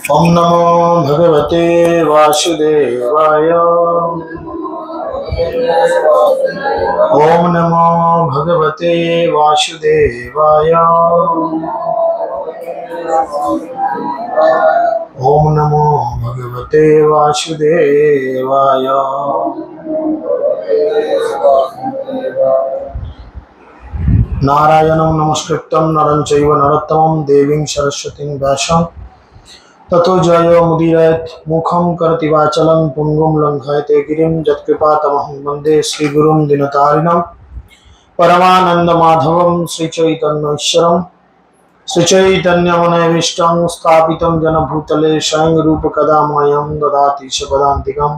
ओम नमो भगवते वासुदेवाय। ओम नमो भगवते वासुदेवाय। ओम नमो भगवते वासुदेवाय। नारायणं नमस्कृत्यं नरं चैव नरोत्तमं देवीं सरस्वतीं व्यासं ततो जयो मुदीरयेत्। मुखं करोति वाचालं पुंगुं लङ्घयते गिरिं यत्कृपातमहं वन्दे श्रीगुरुं दिनतारिणं परमानन्दमाधवं श्रीचैतन्येश्वरं श्रीचैतन्यमनोभीष्टं स्थापितं जनभूतले स्वयं रूपकदा मह्यं ददाति स्वपदान्तिकं।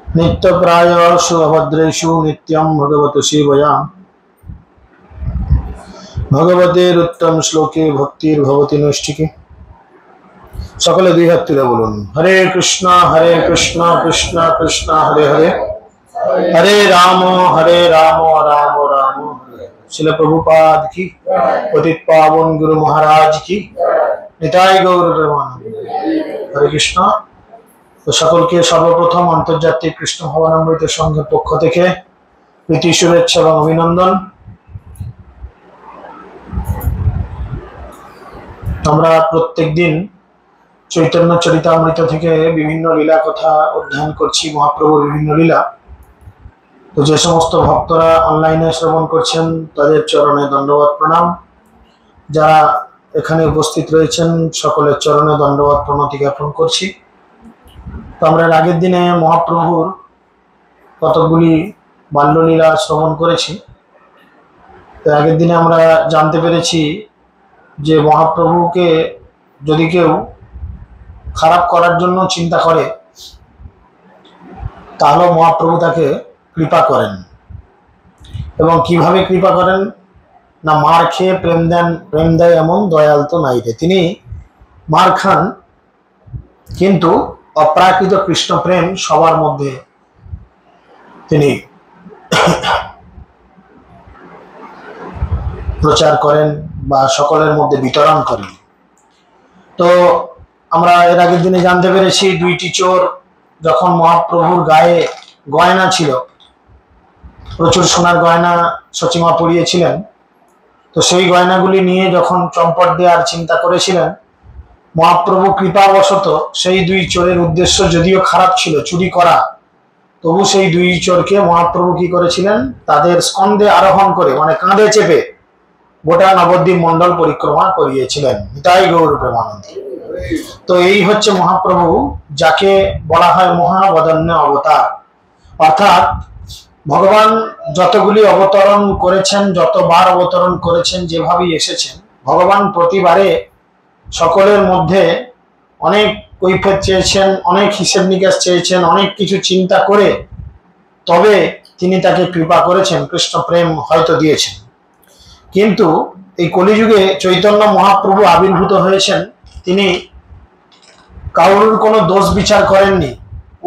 नित्यप्राय शुभभद्रेषु नित्यं भगवतु सेवया भगवतेरुत्तम श्लोके भक्तिर्भवति नैष्ठिकी। सकले दुई हाथ तुले बोलुन हरे कृष्णा कृष्णा कृष्णा हरे हरे हरे राम राम राम हरे। श्रील प्रभुपाद की पतित पावन गुरु महाराज की निताई गौर प्रेमानंद। हरे कृष्णा। तो सकल के सर्वप्रथम आंतर्जातिक कृष्ण भवनामृत संघ पक्ष থেকে প্রীতি শুভেচ্ছা এবং অভিনন্দন। আমরা প্রত্যেক দিন চৈতন্য চরিতামৃত থেকে বিভিন্ন লীলা কথা অধ্যয়ন করছি, মহাপ্রভুর বিভিন্ন লীলা। তো যে সমস্ত ভক্তরা অনলাইনে শ্রবণ করছেন তাদের চরণে দণ্ডবত প্রণাম। যারা এখানে উপস্থিত রয়েছেন সকলের চরণে দণ্ডবত প্রণতি জ্ঞাপন করছি। তো আমরা আগের দিনে মহাপ্রভুর কতগুলি বাল্যলীলা শ্রবণ করেছি। তো আগের দিনে আমরা জানতে পেরেছি যে মহাপ্রভুকে যদি কেউ খারাপ করার জন্য চিন্তা করে তাহলে মহাপ্রভু তাকে কৃপা করেন। এবং কিভাবে কৃপা করেন না, মার খেয়ে প্রেম দেয় এমন দয়াল তো নাই রে। তিনি মার খান কিন্তু অপ্রাকৃত কৃষ্ণ প্রেম সবার মধ্যে তিনি প্রচার করেন বা সকলের মধ্যে বিতরণ করেন। তো আমরা এর আগের দিনে জানতে পেরেছি দুইটি চোর যখন মহাপ্রভুর গায়ে গয়না ছিল, প্রচুর সোনার গয়না সচিমা পরিয়েছিলেন, তো সেই গয়নাগুলি নিয়ে যখন চম্পট দেওয়ার চিন্তা করেছিলেন, মহাপ্রভু কৃপাবশত সেই দুই চোরের উদ্দেশ্য যদিও খারাপ ছিল, চুরি করা, তবু সেই দুই চোরকে মহাপ্রভু কি করেছিলেন, তাদের স্কন্ধে আরোহণ করে মানে কাঁধে চেপে গোটা নবদ্বীপ মন্ডল পরিক্রমা করিয়েছিলেন। নিতাই গৌর প্রেমানন্দ। তো এই হচ্ছে মহাপ্রভু, যাকে বলা হয় মহাবদন্য অবতার। অর্থাৎ ভগবান যতগুলি অবতরণ করেছেন, যতবার অবতরণ করেছেন, যেভাবেই এসেছেন, ভগবান প্রতিবারে সকলের মধ্যে অনেক কৈফিয়ত চেয়েছেন, অনেক হিসেব নিকাশ চেয়েছেন, অনেক কিছু চিন্তা করে তবে তিনি তাকে কৃপা করেছেন, কৃষ্ণ প্রেম হয়তো দিয়েছেন। কিন্তু এই কলিযুগে চৈতন্য মহাপ্রভু আবির্ভূত হয়েছেন, তিনি কারোর কোনো দোষ বিচার করেননি।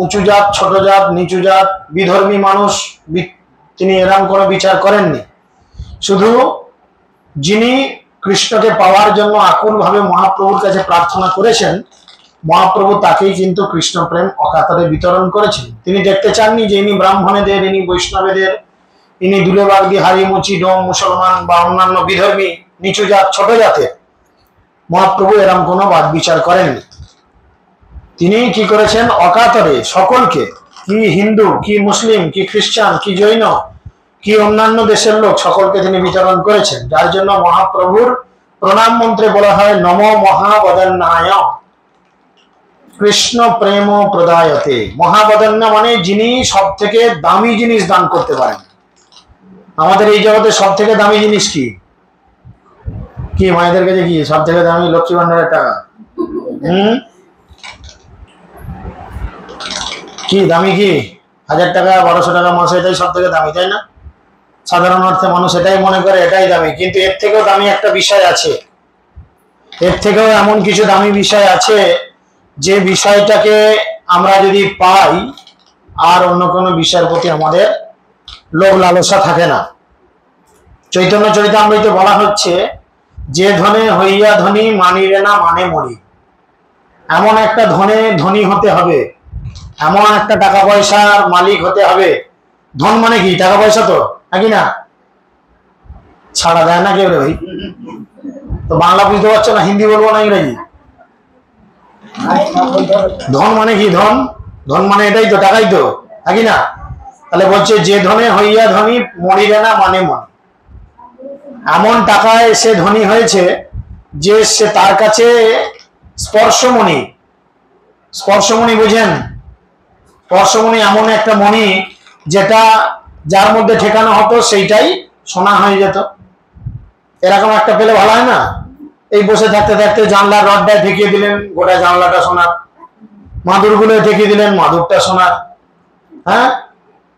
উঁচু জাত, ছোট জাত, নিচু জাত, বিধর্মী মানুষ, তিনি এরকম কোনো বিচার করেননি। শুধু যিনি কৃষ্ণকে পাওয়ার জন্য আকুলভাবে মহাপ্রভুর কাছে প্রার্থনা করেছেন, মহাপ্রভু তাকেই কিন্তু কৃষ্ণ প্রেম অকাতরে বিতরণ করেছেন। তিনি দেখতে চাননি যে ইনি ব্রাহ্মণেদের, ইনি বৈষ্ণবেদের, ইনি দুলেবাগ বিহারি, মুচি, ডোম, মুসলমান বা অন্যান্য বিধর্মী, নিচু জাত, ছোট জাতের। মহাপ্রভু এরকম কোনো বাদ বিচার করেননি। তিনি কি করেছেন, অকাতরে সকলকে, কি হিন্দু, কি মুসলিম, কি খ্রিস্টান, কি জৈন, কি অন্যান্য দেশের লোক, সকলকে তিনি বিতরণ করেছেন। যার জন্য মহাপ্রভুর প্রণাম মন্ত্রে বলা হয় নম মহাবদন্যায় কৃষ্ণ প্রেম প্রদায়তে। মহাবদন্য মানে যিনি সব থেকে দামি জিনিস দান করতে পারেন। আমাদের এই জগতে সব থেকে দামি জিনিস কি? কি মায়েদের কাছে কি সব থেকে দামি? লক্ষ্মী ভান্ডারের টাকা। কি দামি? কি 1000 টাকা, 1200 টাকা মাসে, এটাই সব থেকে দামি, তাই না? সাধারণ অর্থে মানুষ এটাই মনে করে এটাই দামি। কিন্তু এর থেকেও দামি একটা বিষয় আছে, এর থেকেও এমন কিছু দামি বিষয় আছে যে বিষয়টাকে আমরা যদি পাই আর অন্য কোনো বিষয়ের প্রতি আমাদের লোভ লালসা থাকে না। চৈতন্য চরিতামৃতে বলা হচ্ছে যে ধনে হইয়া ধনী মানিবে না মানে মরি। এমন একটা ধনী হতে হবে, এমন একটা টাকা পয়সার মালিক হতে হবে। ধন মানে কি? টাকা পয়সা তো, নাকি না? ছাড়া দেয় না কেউ রে ভাই। তো বাংলা বুঝতে পারছো না, হিন্দি বলবো না ইংরেজি? ধন মানে কি? ধন মানে এটাই তো, টাকাই তো, নাকি না? তাহলে বলছে যে ধনে হইয়া ধনী মরিবে না মানে মন। এমন টাকায় সে ধনী হয়েছে যে সে তার কাছে স্পর্শমণি, স্পর্শমণি বুঝেন? স্পর্শমণি এমন একটা মণি যেটা যার মধ্যে ঠেকানো হতো সেইটাই সোনা হয়ে যেত। এরকম একটা পেলে ভালো হয় না? এই বসে থাকতে থাকতে জানলার রডটায় ঠেকিয়ে দিলেন, গোটা জানলাটা সোনার। মাদুর গুলো ঠেকিয়ে দিলেন, মাদুরটা সোনার। হ্যাঁ,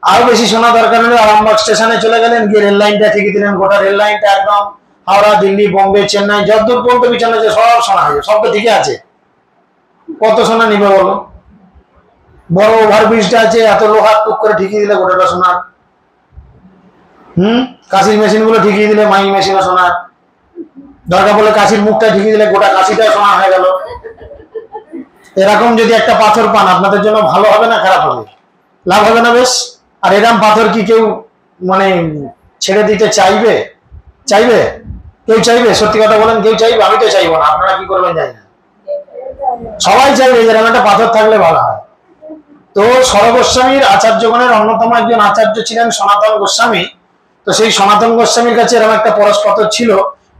আরো বেশি সোনা দরকার হলে আরামবাগ স্টেশনে চলে গেলেন, গিয়ে রেল লাইনটা ঠেকিয়ে দিলেন, গোটা রেল লাইনটা একদম হাওড়া, দিল্লি, বোম্বে, চেন্নাই যতদূর পর্যন্ত বিছানা আছে সব সোনা হয়ে, সব তো ঠিকই আছে। কত সোনা নিবে বলো? বড় ওভারব্রিজটা আছে, এত লোহার টুক করে ঠিকিয়ে দিলে গোটাটা সোনার। কাশির মেশিন গুলো ঠিকিয়ে দিলে মাই মেশিনও সোনার। দরকার পড়লে কাশির মুখটা ঠিকিয়ে দিলে গোটা কাশিটা সোনা হয়ে গেল। এরকম যদি একটা পাথর পান, আপনাদের জন্য ভালো হবে না খারাপ হবে? লাভ হবে না বেশ? আর এরকম পাথর কি কেউ মানে ছেড়ে দিতে চাইবে? চাইবে? কেউ চাইবে? সত্যি কথা বলেন, কেউ চাইবে? আমি তো চাইবো না, আপনারা কি করবেন জানি না। সবাই চাইবে যেরকম একটা পাথর থাকলে ভালো হয়। তো সরগোস্বামীর আচার্যগণের অন্যতম একজন আচার্য ছিলেন সনাতন গোস্বামী। তো সেই সনাতন গোস্বামীর কাছে এরকম একটা পরশ পাথর ছিল,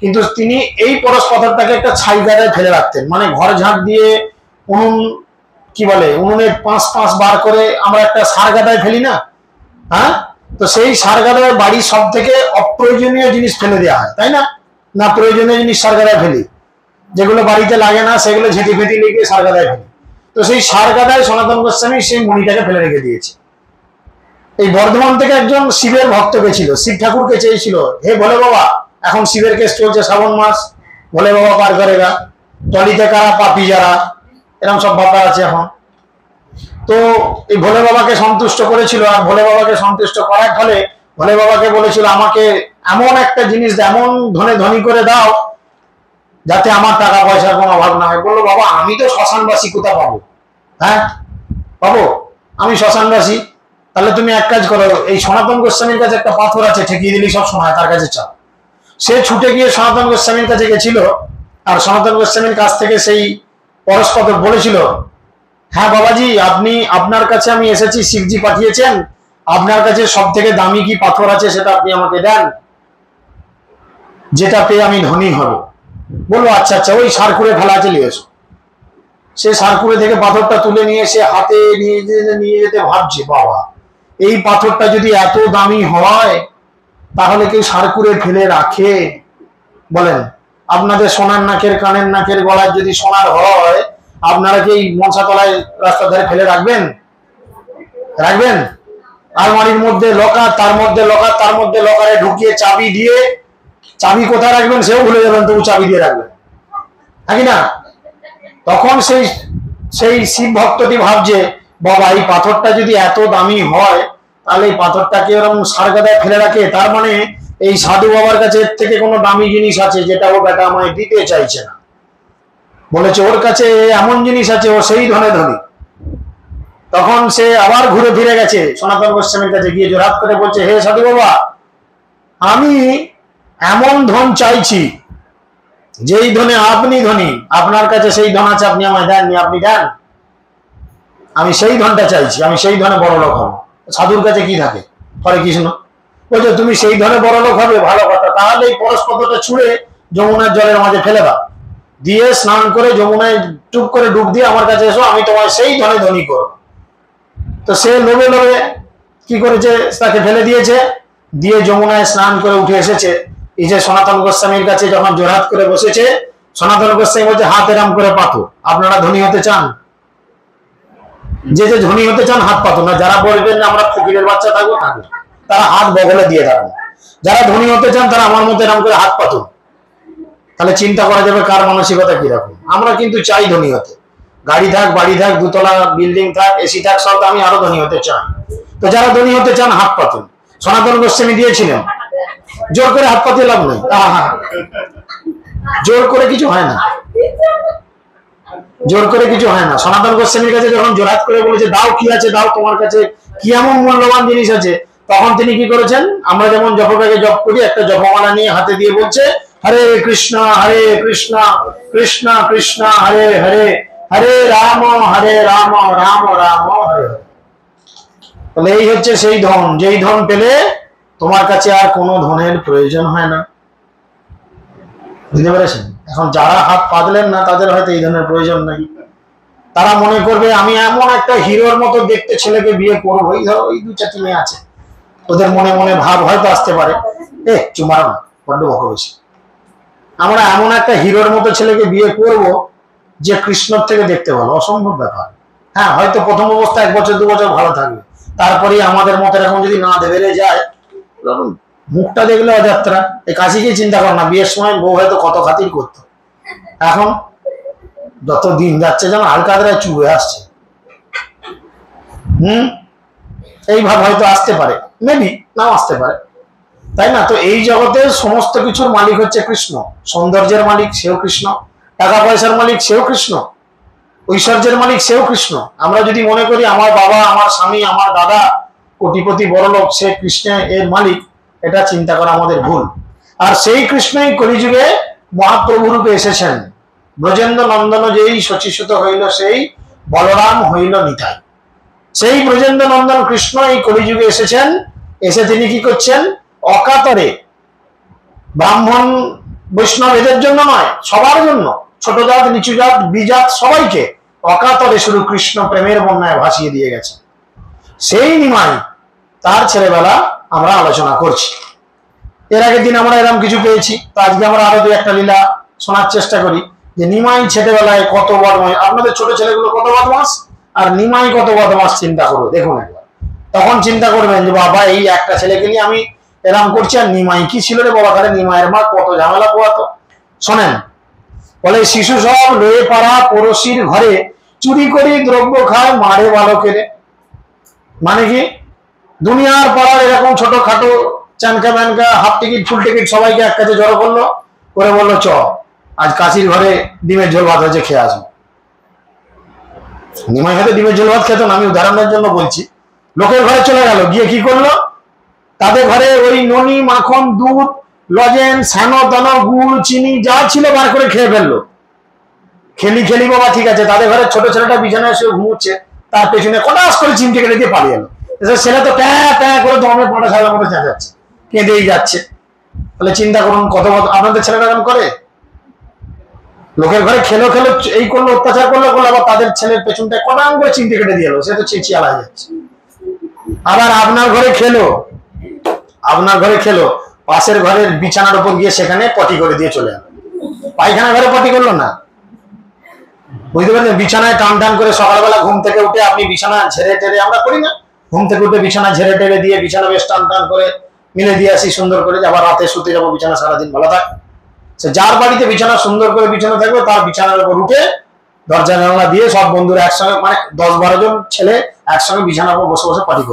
কিন্তু তিনি এই পরশ পাথরটাকে একটা ছাই গাদায় ফেলে রাখতেন। মানে ঘর ঝাঁট দিয়ে উনুন, কি বলে, উনুনে 5 বার করে আমরা একটা সার গাদায় ফেলি না? হ্যাঁ, তো সেই সার গাদায় বাড়ির সব থেকে অপ্রয়োজনীয় জিনিস ফেলে দেওয়া হয়, তাই না? না, প্রয়োজনীয় জিনিস সার গাদায় ফেলি, যেগুলো বাড়িতে লাগে না সেগুলো ঝেঁটি ফেটি লিখে সার গাদায় ফেলি। তো সেই সার গাদায় সনাতন গোস্বামী সেই মণিটাকে ফেলে রেখে দিয়েছে। এই বর্ধমান থেকে একজন শিবের ভক্ত গেছিল, শিব ঠাকুরকে চেয়েছিল, হে ভোলে বাবা, এখন শিবের কেস চলছে, শ্রাবণ মাস, ভোলে বাবা পার করেগা, টলিতে কারা পাপি যারা, এরকম সব ব্যাপার আছে এখন। তো এই ভোলে বাবাকে সন্তুষ্ট করেছিল, আর ভোলে বাবাকে সন্তুষ্ট করার ফলে ভোলে বাবাকে বলেছিল, আমাকে এমন একটা জিনিস, এমন ধনী করে দাও যাতে আমার টাকা পয়সার কোনো অভাব না হয়। বললো, বাবা আমি তো শ্মশানবাসী, কোথা পাবো? হ্যাঁ পাবো, আমি শ্মশানবাসী। তাহলে তুমি এক কাজ করো, এই সনাতন গোস্বামীর কাছে একটা পাথর আছে, ঠেকিয়ে দিলি সব সময়, তার কাছে চাও। সে ছুটে গিয়ে সনাতন গোস্বামীর কাছে গেছিল, আর সনাতন গোস্বামীর কাছ থেকে সেই পরশ পাথর বলেছিল, হ্যাঁ বাবাজি, আপনি, আপনার কাছে আমি এসেছি, শিবজি পাঠিয়েছেন, আপনার কাছে সব থেকে দামি কি পাথর আছে সেটা আপনি আমাকে দেন, যেটা পেয়ে আমি ধনী হব। বললো আচ্ছা আচ্ছা, ওই সারকুড়ে ফেলা আছে, নিয়ে এসো। সে সারকুড়ে থেকে পাথরটা তুলে নিয়ে সে হাতে নিয়ে যেতে ভাবছে, বাবা এই পাথরটা যদি এত দামি হয় তাহলে কেউ সারকুড়ে ফেলে রাখে? বলেন, আপনাদের সোনার নাকের, কানের নাকের, গলার যদি সোনার হয়, আপনারা কি মনসা তলায় রাস্তার ধারে ফেলে রাখবেন? রাখবেন? আলমারির মধ্যে লকার, তার মধ্যে লকার, তার মধ্যে লকারে ঢুকিয়ে চাবি দিয়ে, চাবি কোথায় রাখবেন সেও ভুলে যাবেন, তবু চাবি দিয়ে রাখবেন, নাকি না? তখন সেই শিব ভক্তটি ভাবছে, বাবা এই পাথরটা যদি এত দামি হয় তাহলে এই পাথরটাকে এরকম সারগাদায় ফেলে রাখে, তার মানে এই সাধু বাবার কাছে এর থেকে কোনো দামি জিনিস আছে যেটা ও বেটা আমায় দিতে চাইছে না। বলেছে ওর কাছে এমন জিনিস আছে, ও সেই ধনী। তখন সে আবার ঘুরে ফিরে গেছে সনাতন গোস্বামীর কাছে, গিয়ে জোরহাত করে বলছে, হে সাধু বাবা, আমি এমন ধন চাইছি যেই ধনে আপনি ধনী, আপনার কাছে সেই ধন আছে, আপনি আমায় দেননি, আপনি দেন, আমি সেই ধনটা চাইছি, আমি সেই ধনে বড় লোক হবো। সাধুর কাছে কি থাকে? হরে কৃষ্ণ। বলছে তুমি সেই ধনে বড় লোক হবে, ভালো কথা, তাহলে এই পরশ পাথরটা ছুঁড়ে যমুনার জলের মাঝে ফেলে দাও, দিয়ে স্নান করে যমুনায় চুপ করে ডুব দিয়ে আমার কাছে এসো, আমি তোমার সেই ধনে ধনী করবো। তো সে লোভে লোভে কি করেছে, তাকে ফেলে দিয়েছে, দিয়ে যমুনায় স্নান করে উঠে এসেছে। এই যে সনাতন গোস্বামীর কাছে যখন জোরহাত করে বসেছে, সনাতন গোস্বামী বলছে, হাত এরাম করে পাতো, আপনারা ধনী হতে চান? যে যে ধনী হতে চান হাত পাতো না, যারা বলবেন না আমরা ফকিরের বাচ্চা থাকবো, থাকবো, তারা হাত বগলে দিয়ে থাকবো। যারা ধনী হতে চান তারা আমার মধ্যে এরকম করে হাত পাতো। তাহলে চিন্তা করা যাবে কার মানসিকতা কিরকম। আমরা কিন্তু চাই ধনী হতে, গাড়ি থাক, বাড়ি থাক, দুতলা বিল্ডিং থাক, এসি থাক, সব আমি আরো ধনী হতে চাই। তো যারা ধনী হতে চান হাত পাতুন। সনাতন গোস্বামী দিয়েছিলেন, জোর করে হাত পাতিয়ে লাভ নেই, জোর করে কিছু হয় না। জোর করে কিছু হয় না। সনাতন গোস্বামীর কাছে যখন জোরহাত করে বলেছে দাও কি আছে দাও, তোমার কাছে কি এমন মূল্যবান জিনিস আছে, তখন তিনি কি করেছেন, আমরা যেমন জপটাকে জপ করি, একটা জপমালা নিয়ে হাতে দিয়ে বলছে হরে কৃষ্ণ কৃষ্ণ কৃষ্ণ হরে হরে, হরে রাম রাম রাম হরে হরে। তাহলে এই হচ্ছে সেই ধন, যেই ধন পেলে তোমার কাছে আর কোনো ধনের প্রয়োজন হয় না। বুঝতে পেরেছেন? এখন যারা হাত পাতলেন না তাদের হয়তো এই ধরনের প্রয়োজন নেই। তারা মনে করবে আমি এমন একটা হিরোর মতো দেখতে ছেলেকে বিয়ে করবো, এই ধরো ওই দু চারটি মেয়ে আছে, ওদের মনে মনে ভাব হয়তো আসতে পারে, চুমার না বড্ড বকো বেশি, আমরা এমন একটা হিরোর মতো ছেলেকে বিয়ে করব যে কৃষ্ণর থেকে দেখতে ভালো। অসম্ভব ব্যাপার। হ্যাঁ, হয়তো প্রথম অবস্থা 1 বছর 2 বছর ভালো থাকবে, তারপরে আমাদের মতের এখন যদি না বেড়ে যায়, মুখটা দেখলে অযাত্রা। এই কাশিকে চিন্তা কর না, বিয়ের সময় বউ হয়তো কত খাতির করতো, এখন যত দিন যাচ্ছে যেন হালকাদরায় চুবে আসছে। এই ভাব হয়তো আসতে পারে, মেবি নাও আসতে পারে, তাই না? তো এই জগতের সমস্ত কিছুর মালিক হচ্ছে কৃষ্ণ। সৌন্দর্যের মালিক সেও কৃষ্ণ, টাকা পয়সার মালিক সেও কৃষ্ণ, ঐশ্বর্যের মালিক সেও কৃষ্ণ। আমরা যদি মনে করি আমার বাবা, আমার স্বামী, আমার দাদা কোটিপতি বড়লোক, সে কৃষ্ণ এর মালিক, এটা চিন্তা করা আমাদের ভুল। আর সেই কৃষ্ণই কলিযুগে মহাপ্রভু রূপে এসেছেন। ব্রজেন্দ্র নন্দন যেই শচীসুত হইল, সেই বলরাম হইল নিতাই। সেই ব্রজেন্দ্র নন্দন কৃষ্ণ এই কলিযুগে এসেছেন। এসে তিনি কি করছেন, অকাতরে ব্রাহ্মণ বৈষ্ণব এদের জন্য নয়, সবার জন্য, ছোট জাত নিচু জাত বিজাত সবাইকে অকাতরে শুধু কৃষ্ণ প্রেমের বন্যায় ভাসিয়ে দিয়ে গেছে। সেই নিমাই, তার ছেলেবেলা আমরা আলোচনা করছি। এর আগের দিন আমরা এরকম কিছু পেয়েছি, তো আজকে আমরা আরো 2-1টা লীলা শোনার চেষ্টা করি যে নিমাই ছেলেবেলায় কত বদমাস। আপনাদের ছোট ছেলেগুলো কত বদমাস আর নিমাই কত বদমাস চিন্তা করবে, দেখুন একবার। তখন চিন্তা করবেন যে বাবা এই একটা ছেলেকে নিয়ে আমি এরকম করছি, আর নিমাই কি ছিল রে বাবা, তাহলে নিমাইয়ের মা কত ঝামেলা পোয়াতো। শোনেন, বলে শিশু সব লয়ে পাড়া পড়শির ঘরে, চুরি করি দ্রব্য খায় মারে বালকের। মানে কি, দুনিয়ার পাড়ার এরকম ছোটখাটো চানকা ম্যানকা হাফ টিকিট ফুল টিকিট সবাইকে এক কাছে জড়ো করলো, করে বললো চ আজ কাশির ঘরে ডিমের ঝোল ভাত হয়েছে, খেয়ে আসবো। নিমাই হয়তো ডিমের ঝোল ভাত খেত না, আমি উদাহরণের জন্য বলছি। লোকের ঘরে চলে গেল, গিয়ে কি করলো, তাদের ঘরে ওই ননি মাখন দুধ লজেন সানো দানো গুড় চিনি যা ছিল বার করে খেয়ে ফেললো। খেলি বাবা ঠিক আছে, তাদের ঘরে ছোট ছেলেটা বিছানায় শুয়ে ঘুমোচ্ছে, তার পেছনে কটাস করে চিমটে কেটে দিয়ে পালিয়ে এলো। ছেলে তো প্যাঁ প্যাঁ করে দমে পাটা সাজার মতো চেঁচাচ্ছে, কেঁদেই যাচ্ছে। তাহলে চিন্তা করুন কত আপনাদের ছেলেরা এরকম করে। লোকের ঘরে খেলো এই করলো, অত্যাচার করলো, আবার তাদের ছেলের পেছনটায় কটাং করে চিমটে কেটে দিয়ে এলো, সে তো চেঁচিয়ে আলা যাচ্ছে। আবার আপনার ঘরে খেলো পাশের ঘরের বিছানার উপর গিয়ে সেখানে পটি করে দিয়ে চলে গেল। পায়খানা ঘরে পটি করলো না, বুঝতে পারছেন? বিছানায় টান করে সকালবেলা ঘুম থেকে উঠে আপনি বিছানা ঝেড়ে টেরে, আমরা করি না, ঘুম থেকে উঠে বিছানা ঝেড়ে টেরে দিয়ে বিছানা বেশ টান করে মিলে দিয়ে আসি সুন্দর করে, আবার রাতে শুতে যাবো, বিছানা সারাদিন ভালো থাক। সে যার বাড়িতে বিছানা সুন্দর করে বিছানা থাকবে, তার বিছানার উপর উঠে দরজা জানলা দিয়ে সব বন্ধুরা একসঙ্গে, মানে 10-12 জন ছেলে একসঙ্গে বিছানার উপর বসে বসে পার্টি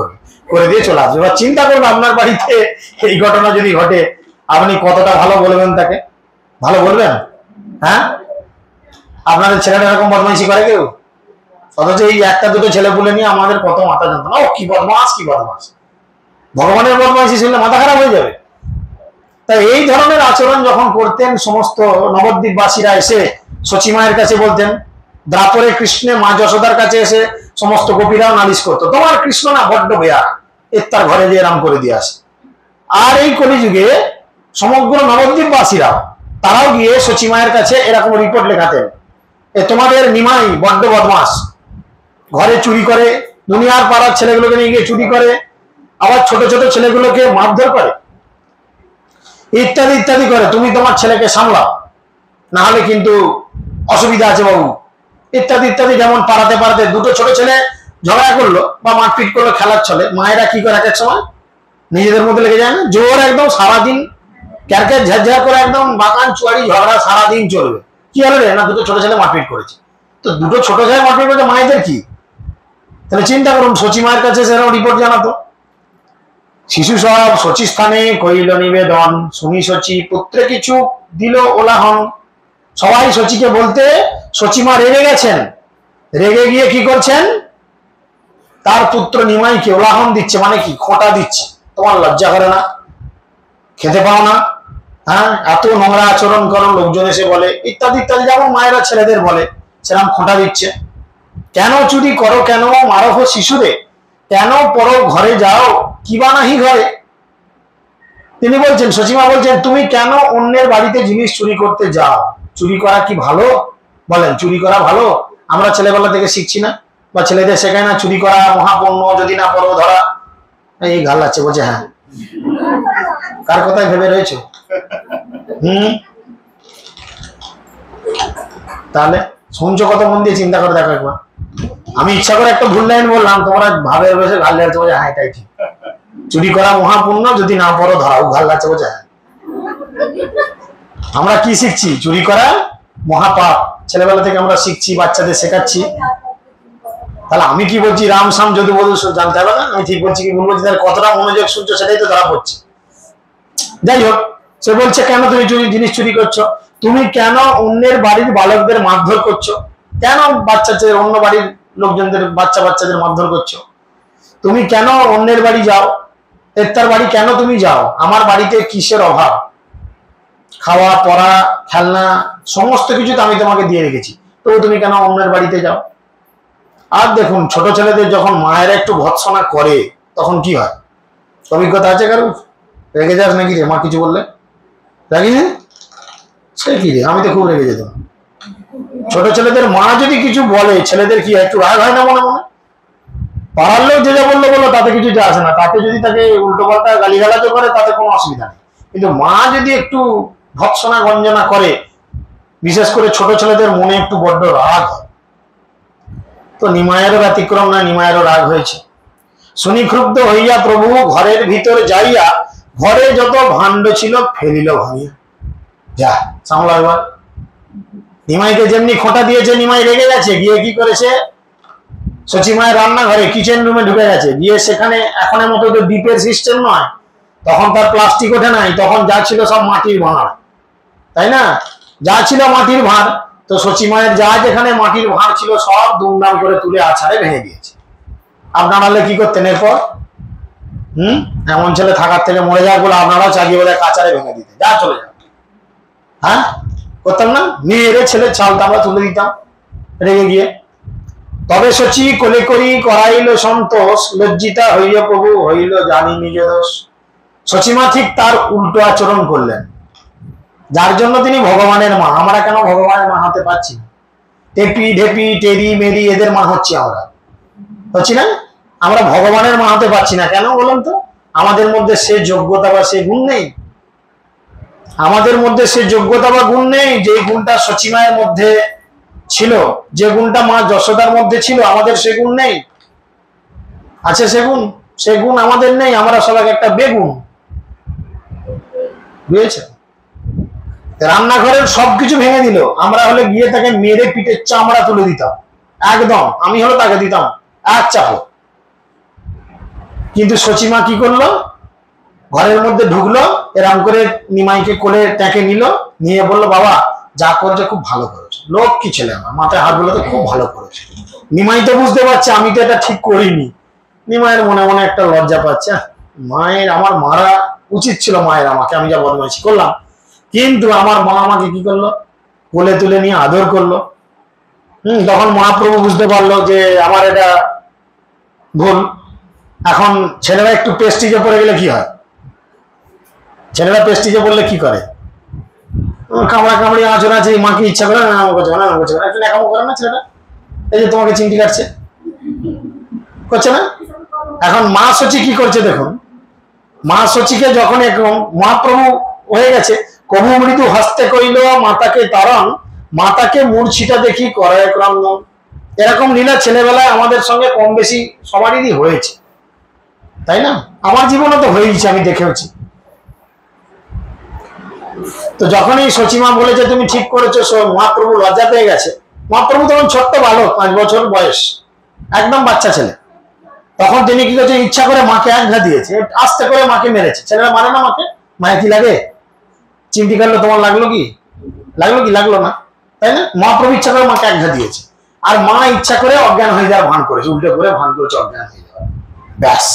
করে দিয়ে চলে আসবে। এবার চিন্তা করুন আপনার বাড়িতে এই ঘটনা যদি ঘটে, আপনি কতটা ভালো বলবেন তাকে? ভালো বলবেন? হ্যাঁ, আপনাদের ছেলেটা এরকম বদমাইশি করে কেউ? অথচ এই একটা দুটো ছেলে বলে নিয়ে আমাদের কত মাথা যন্ত্রণা, ও কি বদমাস কি বদমাস। ভগবানের বদমাইশি শুনলে মাথা খারাপ হয়ে যাবে। তাই এই ধরনের আচরণ যখন করতেন সমস্ত নবদ্বীপবাসীরা এসে শচী মায়ের কাছে বলতেন, দ্রাপরে কৃষ্ণে মা যশোদার কাছে এসে সমস্ত গোপীরাও নালিশ করতো, তোমার কৃষ্ণ না বড্ড বেয়া, তার ঘরে দিয়ে এরাম করে দিয়ে আসে। আর এই কলিযুগে সমগ্র নবদ্বীপবাসীরা তারাও গিয়ে শচী মায়ের কাছে এরকম রিপোর্ট লেখাতেন, তোমাদের নিমাই বড্ড বদমাস, ঘরে চুরি করে, দুনিয়ার পাড়ার ছেলেগুলোকে নিয়ে গিয়ে চুরি করে, আবার ছোট ছোট ছেলেগুলোকে মারধর করে, ইত্যাদি ইত্যাদি করে, তুমি তোমার ছেলেকে সামলাও, না হলে কিন্তু অসুবিধা আছে বাবু, ইত্যাদি ইত্যাদি। যেমন পাড়াতে দুটো ছোট ছেলে ঝগড়া করলো বা মারপিট করলো খেলার ছলে, মায়েরা কি করে এক এক সময় নিজেদের মধ্যে লেগে যায় না, জোর একদম সারাদিন ক্যারক্যার ঝাঝার করে একদম বাগান চুয়ারি ঝগড়া সারাদিন চলবে। কি হলো রে, না দুটো ছোট ছেলে মারপিট করেছে। তো দুটো ছোট ছেলে মারপিট করেছে, মায়েদের কি? তাহলে চিন্তা করুন, শচী মায়ের কাছে সেরকম রিপোর্ট জানাতো। শিশু সব শচী স্থানে কইল নিবেদন, শুনি শচী পুত্রে কিছু দিল ওলাহন। সবাই সচিকে বলতে সচিমা রেগে গেছেন, রেগে গিয়ে কি করছেন, তার পুত্র নিমাইকে ওলাহন দিচ্ছে, মানে কি খোঁটা দিচ্ছে। তোমার লজ্জা করে না? খেতে পাও না? হ্যাঁ, এত নোংরা আচরণ করো, লোকজন এসে বলে, ইত্যাদি ইত্যাদি, যেমন মায়েরা ছেলেদের বলে সেরকম খোঁটা দিচ্ছে। কেন চুরি করো, কেন মারো শিশুরে, কেন পরো ঘরে যাও, কি বা নাহি ঘরে। তিনি বলছেন, সচিমা বলছেন, তুমি কেন অন্যের বাড়িতে জিনিস চুরি করতে যাও? চুরি করা কি ভালো? বলেন, চুরি করা ভালো? আমরা ছেলেবেলা থেকে শিখছি না, বা ছেলেদের শেখায় না চুরি করা মহাপুণ্য, যদি না পড়ো ধরা। এই গাল লাগছে, বলছে হ্যাঁ। কার কথায় ভেবে রয়েছে? তাহলে শুনছো কত মন দিয়ে, চিন্তা করে দেখো একবার। আমি ইচ্ছা করে একটা ভুল লাইন বললাম, তোমরা ভাবে বসে গাল লাগছে, বলছে হ্যাঁ এটাই ঠিক। চুরি করা মহাপুণ্য, যদি না পড়ো ধরাও, গাল লাগছে, বলছে হ্যাঁ। আমরা কি শিখছি? চুরি করা মহাপাপ। ছেলেবেলা থেকে আমরা শিখছি, বাচ্চাদের শেখাচ্ছি। তাহলে আমি কি বলছি, রাম সাম যদি বলবো জানতে হবে না আমি ঠিক বলছি কি ভুল বলছি? তাহলে কতটা মনোযোগ শুনছো সেটাই তো ধরা পড়ছে। যাই হোক, সে বলছে কেন তুমি জিনিস চুরি করছো? তুমি কেন অন্যের বাড়ির বালকদের মারধর করছো? কেন বাচ্চাদের, অন্য বাড়ির লোকজনদের বাচ্চাদের মারধর করছো? তুমি কেন অন্যের বাড়ি যাও? তার বাড়ি কেন তুমি যাও? আমার বাড়িতে কিসের অভাব? খাওয়া, পড়া, খেলনা, সমস্ত কিছু তো আমি তোমাকে দিয়ে রেখেছি, তো তুমি কেন অন্যের বাড়িতে যাও? আর দেখুন, ছোট ছেলেদের যখন মায়েরা একটু ভৎসনা করে তখন কি হয়? অভিজ্ঞতা আছে কারো? রেগে যাস নাকি রে মা কিছু বললে? রাগি না? সে কি রে, আমি তো খুব রেগে যেতাম। ছোট ছেলেদের মা যদি কিছু বলে, ছেলেদের কি একটু রাগ হয় না মনে মনে? পাড়ার লোক যে যা বললো বললো, তাতে কিছু যা আসে না। তাতে যদি তাকে উল্টো পাল্টা গালিগালাজও করে, তাতে কোনো অসুবিধা নেই। কিন্তু মা যদি একটু ভৎসনা গঞ্জনা করে, বিশেষ করে ছোট ছেলেদের মনে একটু বড্ড রাগ হয়। তো নিমায়েরও ব্যতিক্রম না, নিমায়েরও রাগ হয়েছে। শুনি ক্ষুব্ধ হইয়া প্রভু ঘরের ভিতরে যাইয়া, ঘরে যত ভাণ্ড ছিল ফেলিল ভাঙিয়া। যা সামলা এবার। নিমাইকে যেমনি খোঁটা দিয়েছে, নিমাই রেগে গেছে, গিয়ে কি করেছে, সচিমায়ের রান্নাঘরে কিচেন রুমে ঢুকে গেছে। গিয়ে সেখানে এখনের মতো তো ডিপের সিস্টেম নয়, তখন তার প্লাস্টিক ওঠে নাই, তখন যা ছিল সব মাটির ভাঁড়, তাই না? যা ছিল মাটির ভাঁড়, তো সচিমায়ের যা যেখানে মাটির ভাঁড় ছিল সব দুমদাম করে তুলে আছাড়ে ভেঙে দিয়েছে। আপনারা হলে কি করতেন এরপর? এমন ছেলে থাকার থেকে মরে যাক বলে আপনারাও চাগিয়ে বলে কাচারে ভেঙে দিতেন, যা চলে যাও। হ্যাঁ, করতাম না? মেয়েরে ছেলে চালটা আমরা তুলে দিতাম রেগে গিয়ে। তবে সচি কোলে করি করাইল সন্তোষ, লজ্জিতা হইল প্রভু হইল জানি নিজ দোষ। সচিমা ঠিক তার উল্টো আচরণ করলেন, যার জন্য তিনি ভগবানের মা। আমরা কেন ভগবানের মা হতে পারছি না? টেপি ঢেপি টেরি মেরি এদের মা হচ্ছি, আমরা হচ্ছি না? আমরা ভগবানের মা হতে পারছি না কেন বলুন তো? আমাদের মধ্যে সে যোগ্যতা বা সে গুণ নেই। আমাদের মধ্যে সে যোগ্যতা বা গুণ নেই, যে গুণটা সচিমায়ের মধ্যে ছিল, যে গুণটা মা যশোদার মধ্যে ছিল, আমাদের সে গুণ নেই। আছে সে গুণ? সে গুণ আমাদের নেই। আমরা সবাই একটা বেগুন, বুঝেছে? রান্নাঘরের সবকিছু ভেঙে দিল, আমরা হলে গিয়ে তাকে মেরে পিঠের চামড়া তুলে দিতাম একদম। আমি হলো তাকে দিতাম এক চাপড়। কিন্তু সচিমা কি করলো? ঘরের মধ্যে ঢুকলো, এরকম করে নিমাইকে কোলে ট্যাঁকে নিল, নিয়ে বললো, বাবা যা করেছে খুব ভালো করেছে। লোক কি ছেলে, আমার মাথায় হাত বলে, তো খুব ভালো করেছে। নিমাই তো বুঝতে পারছে আমি তো এটা ঠিক করিনি। নিমাইয়ের মনে মনে একটা লজ্জা পাচ্ছে, মায়ের আমার মারা উচিত ছিল, মায়ের আমাকে, আমি যা বদমাইশি করলাম। কিন্তু আমার মা আমাকে কি করলো, কোলে তুলে নিয়ে আদর করলো। তখন মহাপ্রভু বুঝতে পারলো যে আমার এটা ভুল। এখন ছেলেরা একটু পেস্টিজে পড়ে গেলে কি হয়? ছেলেরা পেস্টিজে পড়লে কি করে? কামড়া কামড়ি আঁচড় আছে, মাকে ইচ্ছা করে না করছে না করছে না, একটু লেখামো করে না ছেলেরা। এই যে তোমাকে চিমটি কাটছে, করছে না? এখন মা সচি কি করছে দেখুন। মা সচিকে যখন একদম মহাপ্রভু হয়ে গেছে, কবু মৃদু হস্তে কইল মাতাকে তারণ, মাতাকে মূর্ছিটা দেখি করে ক্রন্দন। এরকম লীলা ছেলেবেলায় আমাদের সঙ্গে কম বেশি সবারই হয়েছে, তাই না? আমার জীবনে তো হয়েছে, আমি দেখেওছি। তো যখনই সচিমা বলেছে তুমি ঠিক করেছো, মহাপ্রভু লজ্জা পেয়ে গেছে। মহাপ্রভু তখন ছোট্ট বালক, 5 বছর বয়স, একদম বাচ্চা ছেলে। তখন তিনি কি করছে, ইচ্ছা করে মাকে এক ঘা দিয়েছে, আস্তে করে মাকে মেরেছে। ছেলেরা মারে না মাকে? মায়ের কি লাগে? চিমটি কাটলো, তোমার লাগলো কি? লাগলো কি? লাগলো না। তাই না? মহাপ্রভু ইচ্ছা করে মাকে আজ্ঞা দিয়েছে, আর মা ইচ্ছা করে অজ্ঞান হয়ে যাওয়ার ভান করেছে, উল্টো করে ভান করেছে অজ্ঞান হয়ে যাওয়ার। ব্যাস,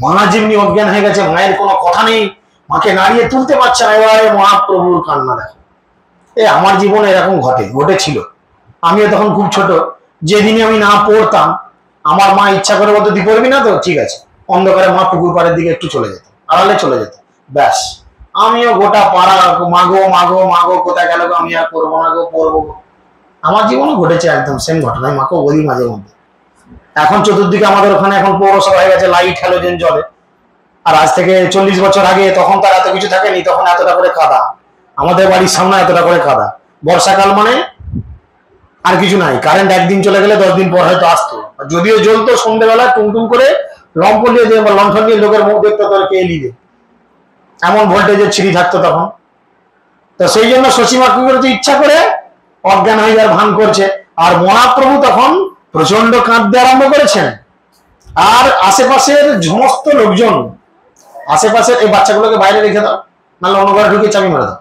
মা যেমনি অজ্ঞান হয়ে গেছে, মায়ের কোনো কথা নেই, মাকে নাড়িয়ে তুলতে পারছে না, এবারে মহাপ্রভুর কান্না দেখো। আমার জীবনে এরকম ঘটেছিল। আমিও তখন খুব ছোট, যেদিনে আমি না পড়তাম, আমার মা ইচ্ছা করে বলতো তুই পড়বি না তো, ঠিক আছে, অন্ধকারে মা পুকুর পাড়ের দিকে একটু চলে যেত, আড়ালে চলে যেত, ব্যাস আমিও গোটা পাড়া মাগো মাগো মাগো, কোথায় গেল গো, আমি আর করবো না গো, পড়বো গো। আমার জীবনে ঘটেছে একদম সেম ঘটনা, মাকেও বলি মাঝে মধ্যে। এখন চতুর্দিকে আমাদের ওখানে এখন পৌরসভা হয়ে গেছে, লাইট হ্যালোজেন জ্বলে, আর আজ থেকে 40 বছর আগে তখন তার এত কিছু থাকেনি, তখন এতটা করে কাদা, আমাদের বাড়ির সামনে এতটা করে কাদা, বর্ষাকাল মানে আর কিছু নাই, কারেন্ট একদিন চলে গেলে 10 দিন পর হয়তো আসতো, যদিও জ্বলতো সন্ধ্যেবেলা টুমটুম করে লম্প দিয়ে দিয়ে বা লণ্ঠন দিয়ে লোকের মুখ দেখতে তোর কে লিবে, এমন ভোল্টেজের ছিঁড়ি থাকতো তখন। তো সেই জন্য শশীমা কি করেছে, ইচ্ছা করে অজ্ঞান হয়ে যাওয়ার ভান করছে, আর মহাপ্রভু তখন প্রচন্ড কাঁদতে আরম্ভ করেছেন। আর আশেপাশের সমস্ত লোকজন, আশেপাশের এই বাচ্চাগুলোকে বাইরে রেখে দাও, নাহলে অন্য ঘরে ঢুকে চাবি মেরে দাও।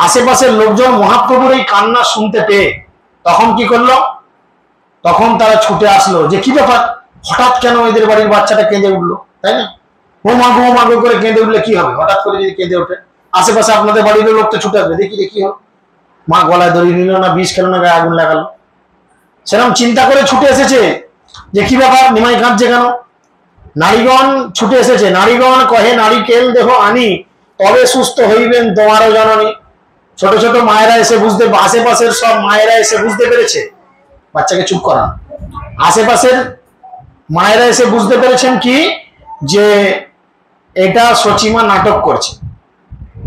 আশেপাশের লোকজন মহাপ্রভুর এই কান্না শুনতে পেয়ে তখন কি করলো, তখন তারা ছুটে আসলো, যে কি ব্যাপার, হঠাৎ কেন এদের বাড়ির বাচ্চাটা কেঁদে উঠলো, তাই না? ও মাগো করে কেঁদে উঠলে কি হবে, হঠাৎ করে যদি কেঁদে ওঠে, আশেপাশে আপনাদের বাড়ির লোক তো ছুটে আসবে, দেখি দেখি হলো, মা গলায় দড়ি নিল না, বিষ খেলো না, গায়ে আগুন লাগালো, সেরকম চিন্তা করে ছুটে এসেছে যে কি ব্যাপার, নিমাই কাঁদছে কেন। নারীগণ ছুটে এসেছে, নারীগণ কহে নারিকেল দেহ আনি, তবে সুস্থ হইবেন তোমারও জননী। ছোট ছোট মায়েরা এসে বুঝতে, আশেপাশের সব মায়েরা এসে বুঝতে পেরেছে, বাচ্চাকে চুপ করান, আশেপাশের মায়েরা এসে বুঝতে পেরেছেন কি, যে এটা শচীমা নাটক করছে।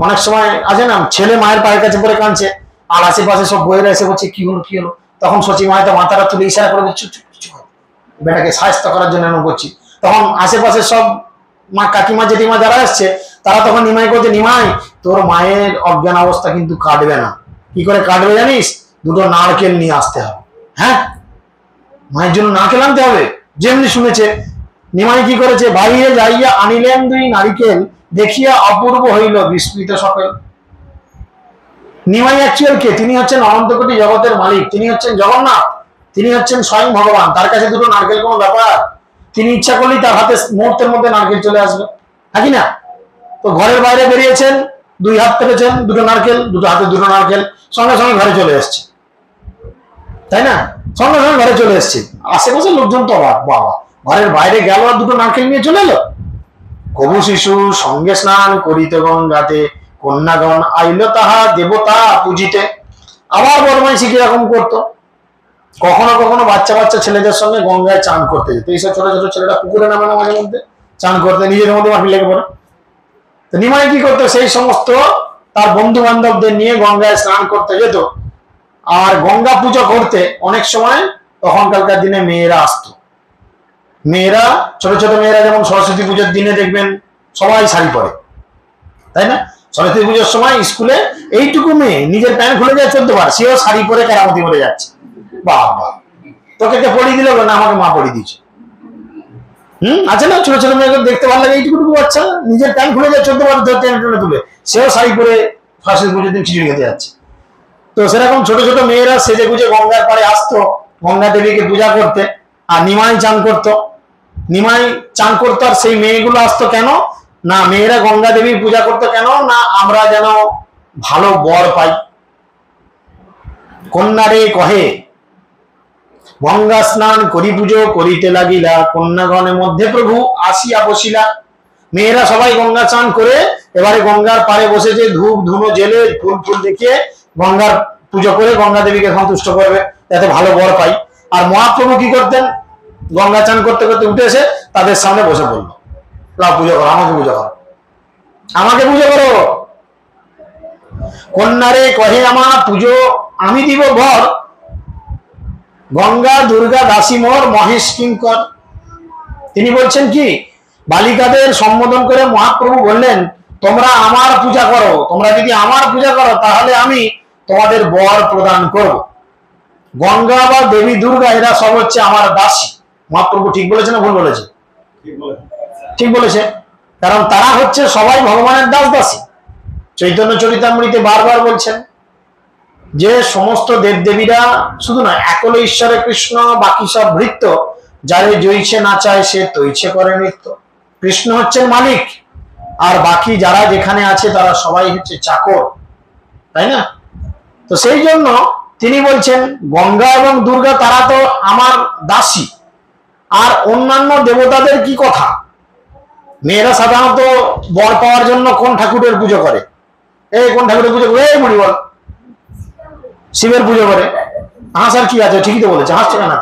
অনেক সময় আছে না, ছেলে মায়ের পায়ের কাছে পড়ে কাঁদছে, আর আশেপাশে সব বইয়েরা এসে বলছে কি হলো কি হলো, তখন শচীমা হয়তো মাথাটা তুলে ইশারা করে চুপ চুপ চুপ, বেটাকে সাহায্য করার জন্য এমন করছি। তখন আশেপাশে সব মা কাকিমা জেঠিমা যারা আসছে, তারা তখন নিমাই করছে, নিমাই তোর মায়ের অজ্ঞান অবস্থা কিন্তু কাটবে না, কি করে কাটবে জানিস, দুটো নারকেল নিয়ে আসতে হবে। হ্যাঁ, মায়ের জন্য নারকেল আনতে হবে, যেমনি শুনেছে। নিমাই কি করেছে, বাইরে যাইয়া আনিলেন 2 নারিকেল, দেখিয়া অপূর্ব হইল বিস্মিত সকল। নিমাই অ্যাকচুয়াল কে, তিনি হচ্ছেন অনন্ত কোটি জগতের মালিক, তিনি হচ্ছেন জগন্নাথ, তিনি হচ্ছেন স্বয়ং ভগবান, তার কাছে দুটো নারকেল কোনো ব্যাপার, তিনি ইচ্ছা করলেই তার হাতে মুহূর্তের মধ্যে নারকেল চলে আসবে, হ্যাঁ কি না? তো ঘরের বাইরে বেরিয়েছেন, 2 হাত পেতেছেন, দুটো নারকেল, দুটো হাতে দুটো নারকেল, সঙ্গে সঙ্গে ঘরে চলে এসছে, তাই না? সঙ্গে সঙ্গে ঘরে চলে এসছে, আশেপাশের লোকজন তো অবাক, বাবা ঘরের বাইরে গেল আর দুটো নারকেল নিয়ে চলে এলো। কবু শিশু সঙ্গে স্নান করিতে গঙ্গাতে, কন্যাগণ আইল তাহা দেবতা পুজিতে। আবার বদমাইশি কিরকম করতো, কখনো কখনো বাচ্চা বাচ্চা ছেলেদের সঙ্গে গঙ্গায় চান করতে যেত, এইসব ছোট ছোট ছেলেরা পুকুরে নামে না মাঝে মধ্যে চান করতে, নিজের মধ্যে মাটি লেগে পড়ে। তো নিমাই কি করতো, সেই সমস্ত তার বন্ধু বান্ধবদের নিয়ে গঙ্গায় স্নান করতে যেত। আর গঙ্গা পুজো করতে অনেক সময় তখনকার দিনে মেয়েরা আসতো, মেয়েরা ছোট ছোট মেয়েরা, যেমন সরস্বতী পুজোর দিনে দেখবেন সবাই শাড়ি পরে, তাই না? সরস্বতী পুজোর সময় স্কুলে এইটুকু মেয়ে নিজের প্যান্ট খুলে যায় 14 বার, সেও শাড়ি পরে কেরামতি করে যাচ্ছে। বাবা, তোকে কে পড়িয়ে দিল না, আমাকে মা পড়িয়ে দিয়েছে। আছে না, ছোট ছোট মেয়েকে দেখতে ভালো লাগে, এইটুকু বাচ্চা নিজের প্যান্ট খুলে যায় 14 বার টেনে তুলে, সেও শাড়ি পরে সরস্বতী পুজোর দিন খিচুড়ি খেতে যাচ্ছে। তো সেরকম ছোট ছোট মেয়েরা সেজে গুজে গঙ্গার পাড়ে আসতো গঙ্গা দেবীকে পূজা করতে, আর নিমাই চান করতো, নিমাই চান করতো। আর সেই মেয়েগুলো আসতো কেন না, মেয়েরা গঙ্গা দেবীর পূজা করতো কেন না, আমরা যেন ভালো বর পাই। কন্যারে কহে গঙ্গা স্নান করি পুজো করিতে লাগিলা, কন্যাগণের মধ্যে প্রভু আসিয়া বসিলা। মেয়েরা সবাই গঙ্গা স্নান করে এবারে গঙ্গার পাড়ে বসেছে, ধূপ ধুনো জেলে ফুল ফুল দেখিয়ে গঙ্গার পুজো করে গঙ্গা দেবীকে সন্তুষ্ট করবে, যাতে ভালো বর পাই। আর মহাপ্রভু কি করতেন, গঙ্গা চান করতে করতে উঠে এসে তাদের সামনে বসে পড়লো, লাও পুজো করো, আমাকে পুজো করো, আমাকে পুজো করো। কন্যারে কহে আমার পুজো আমি দিব ঘর, গঙ্গা দুর্গা দাসী মোর মহেশ কিঙ্কর। তিনি বলছেন কি, বালিকাদের সম্বোধন করে মহাপ্রভু বললেন, তোমরা আমার পূজা করো, তোমরা যদি আমার পূজা করো তাহলে আমি তোমাদের বর প্রদান করব। গঙ্গা বা দেবী দুর্গা এরা সব হচ্ছে আমার দাসী। মহাপ্রভু ঠিক বলেছে না ভুল বলেছে? ঠিক বলেছে, কারণ তারা হচ্ছে সবাই ভগবানের দাস দাসী। চৈতন্য চরিতামৃতে বারবার বলছেন যে সমস্ত দেবদেবীরা শুধু না একল ঈশ্বরে কৃষ্ণ, বাকি সব ভৃত্য, যারে জইছে না চায় সে তৈছে করে নৃত্য। কৃষ্ণ হচ্ছেন মালিক, আর বাকি যারা যেখানে আছে তারা সবাই হচ্ছে চাকর, তাই না? তো সেই জন্য তিনি বলছেন গঙ্গা এবং দুর্গা তারা তো আমার দাসী, আর অন্যান্য দেবতাদের কি কথা? মেয়েরা সাধারণত বর পাওয়ার জন্য কোন ঠাকুরের পুজো করে? এই কোন ঠাকুরের পুজো করে? এই বুড়ি বল, শিবের পুজো করে। হাসার কি আছে? ঠিকই তো বলেছে, হাসছে কেন?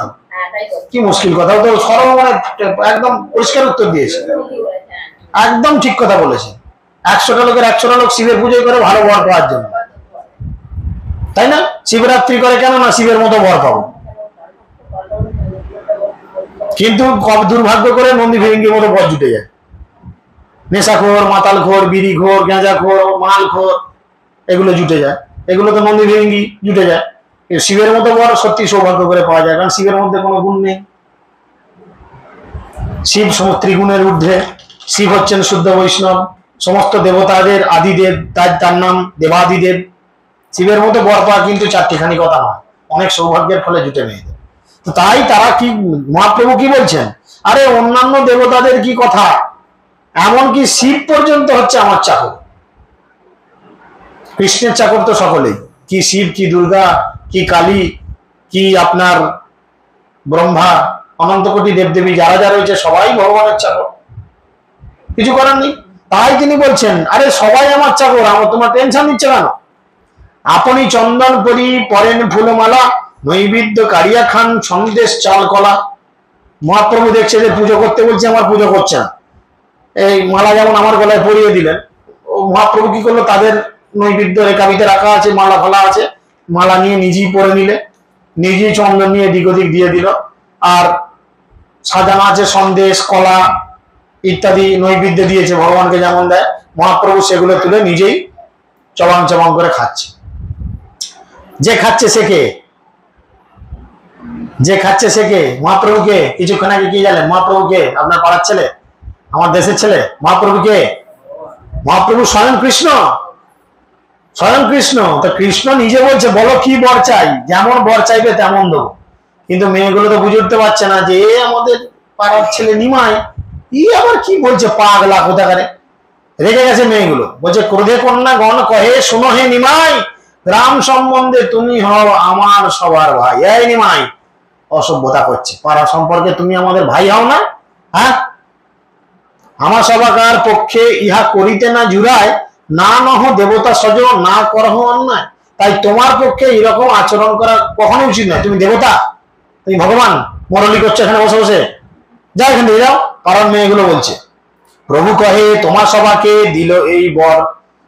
কি মুশকিল কথা, তো সরল মানে একদম পরিষ্কার উত্তর দিয়েছে, একদম ঠিক কথা বলেছে। 100টা লোকের 100টা লোক শিবের পুজো করে ভালো বর পাওয়ার জন্য, তাই না? শিবরাত্রি করে কেন না? শিবের মতো বর পাবো। কিন্তু দুর্ভাগ্য করে নন্দী ফিরিঙ্গির মতো বর জুটে যায়। নেশাখোর, মাতালখোর, বিড়িখোর, গাঁজাখোর, মালখোর, এগুলো জুটে যায়। এগুলো তো নন্দী ফিরিঙ্গি জুটে যায়। শিবের মতো বর সত্যি সৌভাগ্য করে পাওয়া যায়, কারণ শিবের মধ্যে কোনো গুণ নেই। শিব ত্রিগুণের ঊর্ধ্বে, শিব হচ্ছেন শুদ্ধ বৈষ্ণব, সমস্ত দেবতাদের আদিদেব, তার নাম দেবাদিদেব। শিবের মতো বর পাওয়া কিন্তু চারটিখানি কথা নয়, অনেক সৌভাগ্যের ফলে জুটে মেয়েদের। তো তাই তারা কি, মহাপ্রভু কি বলছেন, আরে অন্যান্য দেবতাদের কি কথা, এমনকি শিব পর্যন্ত হচ্ছে আমার চাকর। কৃষ্ণের চাকর তো সকলেই, কি শিব, কি দুর্গা, কি কালী, কি আপনার ব্রহ্মা, অনন্ত কোটি দেবদেবী যারা যারা রয়েছে সবাই ভগবানের চাকর, কিছু করার নেই। তাই তিনি বলছেন আরে সবাই আমার চাকর, আমার তোমার টেনশন নিচ্ছে কেন? আপনি চন্দন পরি পরেন ফুলমালা, নৈবেদ্য কারিয়া খান সন্দেশ চাল কলা। মহাপ্রভু দেখছে যে পুজো করতে বলছে, আমার পুজো করছে না। এই মালা যেমন আমার গলায় পরিয়ে দিলেন, মহাপ্রভু কি করলো, তাদের নৈবেদ্য রেখাবিতে রাখা আছে, মালা ফালা আছে, মালা নিয়ে নিজেই পরে নিলে, নিজেই চন্দন নিয়ে দিক ওদিক দিয়ে দিল, আর সাজানো আছে সন্দেশ, কলা ইত্যাদি নৈবেদ্য দিয়েছে, ভগবানকে যেমন দেয়। মহাপ্রভু সেগুলো তুলে নিজেই চবাং চবাং করে খাচ্ছে। যে খাচ্ছে সে কে? যে খাচ্ছে সে কে? মহাপ্রভুকে। কিছুক্ষণ আগে কি জানেন মহাপ্রভুকে? আপনার পাড়ার ছেলে, আমার দেশের ছেলে। মহাপ্রভুকে, মহাপ্রভু স্বয়ং কৃষ্ণ, স্বয়ং কৃষ্ণ। তো কৃষ্ণ নিজে বলছে বলো কি বর চাই, যেমন বর চাইবে তেমন দেবো। কিন্তু মেয়েগুলো তো বুঝে উঠতে পারছে না যে এ আমাদের পাড়ার ছেলে নিমাই, ই আবার কি বলছে, পাগলা কোথাকারে। রেগে গেছে মেয়েগুলো, বলছে ক্রোধে কন্যা গণ কহে শোনো হে নিমাই, গ্রাম সম্বন্ধে তুমি হও আমার সবার ভাই। এই নিমাই অসভ্যতা করছে, পাড়া সম্পর্কে তুমি আমাদের ভাই হও না? হ্যাঁ, আমার সবাকার পক্ষে ইহা করিতে না জুড়ায়, না নহ দেবতা সজ না করহ অন্যায়। তাই তোমার পক্ষে এরকম আচরণ করা কখনো উচিত নয়। তুমি দেবতা, তুমি ভগবান, মরলি করছো এখানে বসে বসে, যাও এখান থেকে যাও। কারণ মেয়েগুলো বলছে প্রভু কহে তোমার সবাকে দিল এই বর,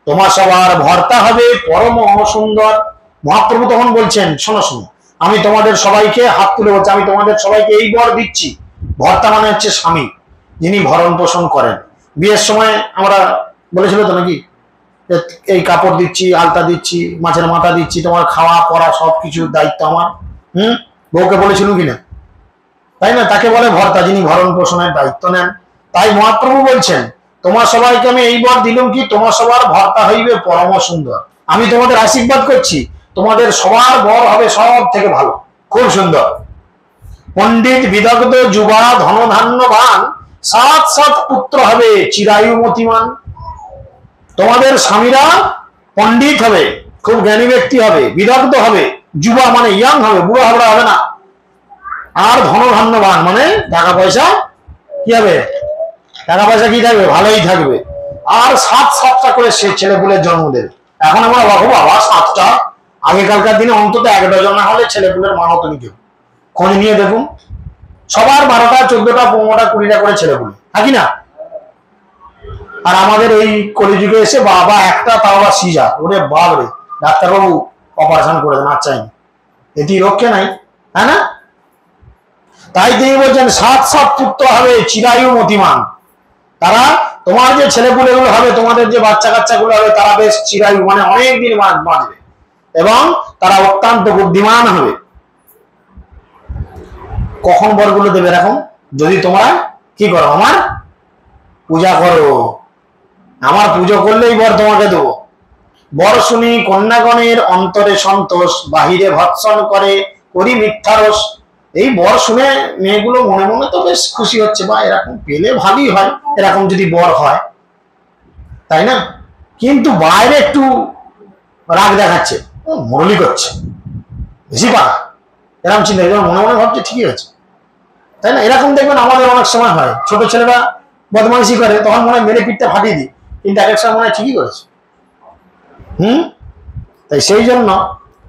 তোমার সবার ভর্তা হবে পরম সুন্দর। মহাপ্রভু তখন বলছেন শোনো শোনো, আমি তোমাদের সবাইকে হাত তুলে বলছি, আমি তোমাদের সবাইকে এই বর দিচ্ছি। ভর্তা মানে হচ্ছে স্বামী, যিনি ভরণ পোষণ করেন। বিয়ের সময় আমরা বলেছিল তো নাকি, এই কাপড় দিচ্ছি, আলতা দিচ্ছি, মাছের মাথা দিচ্ছি, তোমার খাওয়া পড়া সবকিছু দায়িত্ব আমার। বউকে বলেছিল কিনা? তাই না? তাকে বলে ভর্তা, যিনি ভরণ পোষণের দায়িত্ব নেন। তাই মহাপ্রভু বলছেন তোমার সবাইকে আমি এই বর দিলাম কি, তোমার সবার ভর্তা হইবে পরম সুন্দর। আমি তোমাদের আশীর্বাদ করছি, তোমাদের সবার বর হবে সব থেকে ভালো, খুব সুন্দর। পণ্ডিত বিদগ্ধ যুবা ধনধান্যবান, 7 পুত্র হবে চিরায়ু মতিমান। তোমাদের স্বামীরা পণ্ডিত হবে, খুব জ্ঞানী ব্যক্তি হবে, বিদগ্ধ হবে, যুবা মানে ইয়াং হবে, বুড়ো হাবড়া হবে না। আর ধনধান্যবান মানে টাকা পয়সা কি হবে, টাকা পয়সা কি থাকবে, ভালোই থাকবে। আর 7টা করে সে ছেলেপুলের জন্ম দেবে। এখন আমরা বাবু বাবা 7টা, আগেকালকার দিনে অন্তত 1 ডজন না হলে ছেলেপুলের মা হতো নিকেও। খোঁজ নিয়ে দেখুন, সবার 12টা 14টা 15টা 20টা করে ছেলেপুলে, থাকি না? আর আমাদের এই কলিযুগে এসে বাবা একটা, তাও আবার সিজার, ওরে বাপ রে, ডাক্তারবাবু অপারেশন করে দেন, আর চাইনি, এটি রক্ষে নাই, তাই না? তাই তিনি বলছেন 7 পুত্র হবে চিরায়ু মতিমান। তারা, তোমার যে ছেলেপুলেগুলো হবে, তোমাদের যে বাচ্চা কাচ্চাগুলো হবে, তারা বেশ চিরায়ু মানে অনেকদিন বাঁচবে, এবং তারা অত্যন্ত বুদ্ধিমান হবে। কখন বরগুলো দেবে এরকম, যদি তোমরা কি করো, আমার পূজা করো। আমার পুজো করলেই বর তোমাকে দেবো। বর শুনি কন্যাগণের অন্তরে সন্তোষ, বাহিরে ভৎসন করে করি মিথ্যারস। এই বর শুনে মেয়েগুলো মনে মনে তো বেশ খুশি হচ্ছে, বা এরকম পেলে ভালোই হয়, এরকম যদি বর হয়, তাই না? কিন্তু বাইরে একটু রাগ দেখাচ্ছে, মুরলি করছে, বেশি পারা, এরকম চিন্তা, মনে মনে ভাবছে ঠিকই আছে, তাই না? এরকম দেখবেন আমাদের অনেক সময় হয়, ছোট ছেলেরা বদমাইশি করে, তখন মনে হয় মেরে পিঠটা ফাটিয়ে দিই, কিন্তু এক সময় মনে হয় ঠিকই করেছে। তাই সেই জন্য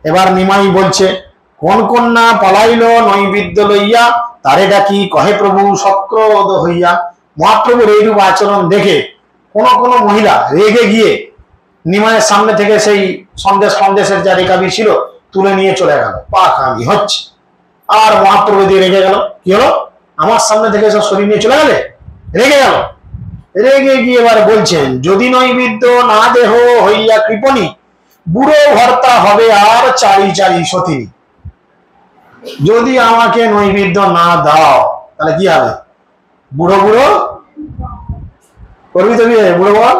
এবার নিমাই বলছে, কোন কন্যা পলাইল নৈবেদ্য লইয়া, তারে ডাকি কহে প্রভু শক্রোধ হইয়া। মহাপ্রভুর এইরূপ আচরণ দেখে কোন কোন মহিলা রেগে গিয়ে নিমাইয়ের সামনে থেকে সেই সন্দেশের যা রেখাবি ছিল তুলে নিয়ে চলে গেল, পাকামি হচ্ছে। আর মহাপ্রভু দিয়ে রেগে গেল, কি হলো, আমার সামনে থেকে সব শরীর নিয়ে চলে গেলে, রেগে গেল। রেগে গিয়ে এবার বলছেন, যদি নৈবেদ্য না দেহ হইয়া কৃপণী, বুড়ো ভর্তা হবে আর চারি চারি সতিনী। যদি আমাকে নৈবেদ্য না দাও তাহলে কি হবে, বুড়ো বুড়ো করবি তো, বুড়ো বল,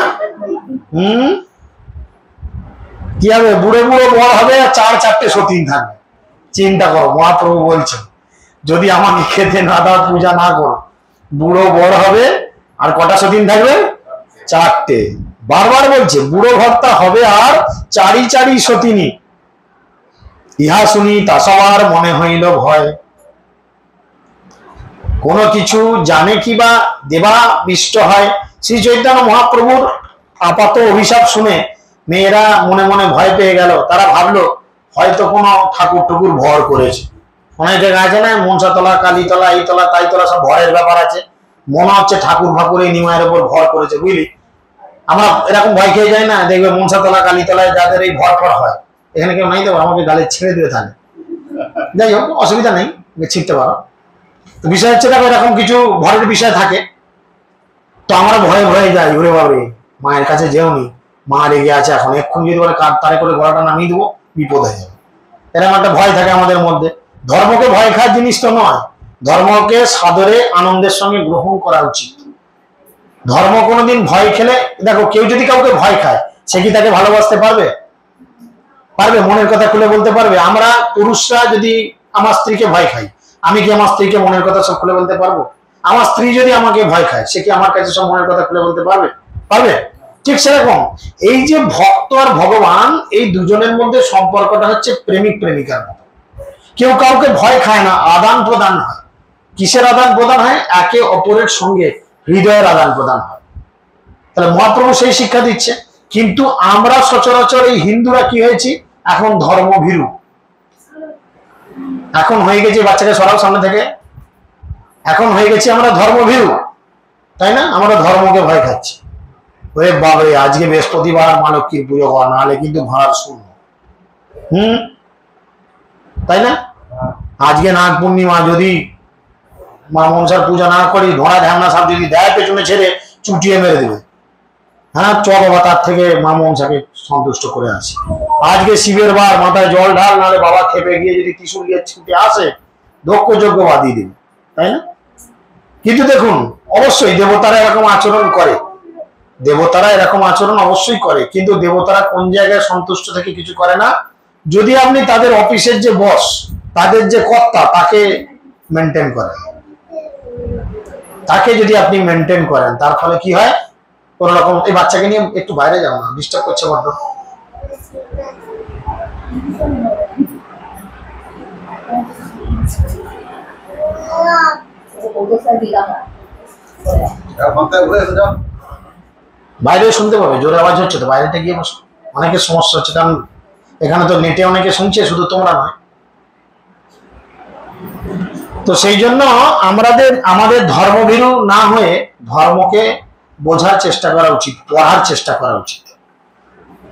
কি হবে, বুড়ো বুড়ো বর হবে আর চার চারটে সতীন থাকবে। চিন্তা করো, মহাপ্রভু বলছেন যদি আমাকে খেতে না দাও, পূজা না করো, বুড়ো বর হবে আর কটা সতীন থাকবে, চারটে। বারবার বলছে বুড়ো ভর্তা হবে আর চারি চারি সতিনী। ইহা শুনি তা সবার মনে হইল ভয়, কোনো কিছু জানে কিবা দেবা বিষ্ট হয়। শ্রী চৈতন্য মহাপ্রভুর আপাত অভিশাপ শুনে মেয়েরা মনে মনে ভয় পেয়ে গেল। তারা ভাবলো হয়তো কোনো ঠাকুর টুকুর ভর করেছে। অনেক জায়গায় আছে না, মনসাতলা, কালীতলা, এই তলা তাই তলা, সব ভয়ের ব্যাপার আছে। মনে হচ্ছে ঠাকুর ফাকুর এই নিমায়ের উপর ভর করেছে, বুঝলি। আমরা এরকম ভয় খেয়ে যাই না, দেখবে মনসাতলা, কালীতলায় যাদের এই ভর ফর হয়, এখানে কেউ নাই তো, আমাকে গালে ছেড়ে দিবে তাহলে, যাই হোক অসুবিধা নেই, ছিটতে পারো। তো বিষয় হচ্ছে দেখো, এরকম কিছু ভরের বিষয় থাকে, তো আমরা ভয়ে ভয়ে যাই, ওরে বাবরে মায়ের কাছে যেওনি, মা রেগে আছে, এখন এক্ষুনি যদি বলে তারে করে গলাটা নামিয়ে দেবো, বিপদ হয়ে যাবে, এরকম একটা ভয় থাকে আমাদের মধ্যে। ধর্মকে ভয় খাওয়ার জিনিস তো নয়, ধর্মকে সাদরে আনন্দের সঙ্গে গ্রহণ করা উচিত। ধর্ম কোনোদিন ভয় খেলে, দেখো কেউ যদি কাউকে ভয় খায়, সে কি তাকে ভালোবাসতে পারবে? পারবে? মনের কথা খুলে বলতে পারবে? আমরা পুরুষরা যদি আমার স্ত্রীকে ভয় খাই, আমি কি আমার স্ত্রীকে মনের কথা সব খুলে বলতে পারবো? আমার স্ত্রী যদি আমাকে ভয় খায়, সে কি আমার কাছে সব মনের কথা খুলে বলতে পারবে? পারবে? ঠিক সেরকম এই যে ভক্ত আর ভগবান, এই দুজনের মধ্যে সম্পর্কটা হচ্ছে প্রেমিক প্রেমিকার মতো। কেউ কাউকে ভয় খায় না, আদান প্রদান হয়। কিসের আদান প্রদান হয়? একে অপরের সঙ্গে হৃদয়ের আদান প্রদান হয়। তাহলে মহাপ্রভু সেই শিক্ষা দিচ্ছে। কিন্তু আমরা সচরাচর এই হিন্দুরা কি হয়েছি, এখন ধর্মভীরু, এখন হয়ে গেছে, বাচ্চাকে সরাও সামনে থেকে, এখন হয়ে গেছি আমরা ধর্মভীরু, তাই না? আমরা ধর্মকে ভয় খাচ্ছি। ওরে বাবরে, আজকে বৃহস্পতিবার, মা লক্ষ্মীর পুজো হওয়া, নাহলে কিন্তু ভাড়ার শূন্য। তাই না? আজকে নাগ পূর্ণিমা, যদি মা মনসার পূজা না করি, ধরা ধ্যানা সব যদি দেয় পেছনে ছেড়ে, চুটিয়ে মেরে দেবে। হ্যাঁ, চ বাবা, তার থেকে মা মনসাকে সন্তুষ্ট করে আসি। আজকে শিবের বার, মাথায় জল ঢাল, নাহলে বাবা খেপে গিয়ে যদি ত্রিশূল দিয়ে ছুটে আসে, দক্ষ যজ্ঞ বাদিয়ে দিবে, তাই না? কিন্তু দেখুন, অবশ্যই দেবতারা এরকম আচরণ করে, দেবতারা এরকম আচরণ অবশ্যই করে, কিন্তু দেবতারা কোন জায়গায় সন্তুষ্ট থেকে কিছু করে না, যদি আপনি তাদের অফিসের যে বস, তাদের যে কর্তা, তাকে মেনটেন করেন, তাকে যদি আপনি মেনটেন করেন, তার ফলে কি হয়, কোন রকম। এই বাচ্চাকে নিয়ে একটু বাইরে যাও না, ডিস্টার্ব করছে বড্ড। বাইরে শুনতে পাবে, জোরে আওয়াজ হচ্ছে তো, বাইরেটা গিয়ে বসো। অনেকের সমস্যা হচ্ছে, কারণ এখানে তো নেটে অনেকে শুনছে, শুধু তোমরা নয়। তো সেই জন্য আমাদের ধর্মভীরু না হয়ে ধর্মকে বোঝার চেষ্টা করা উচিত, পড়ার চেষ্টা করা উচিত।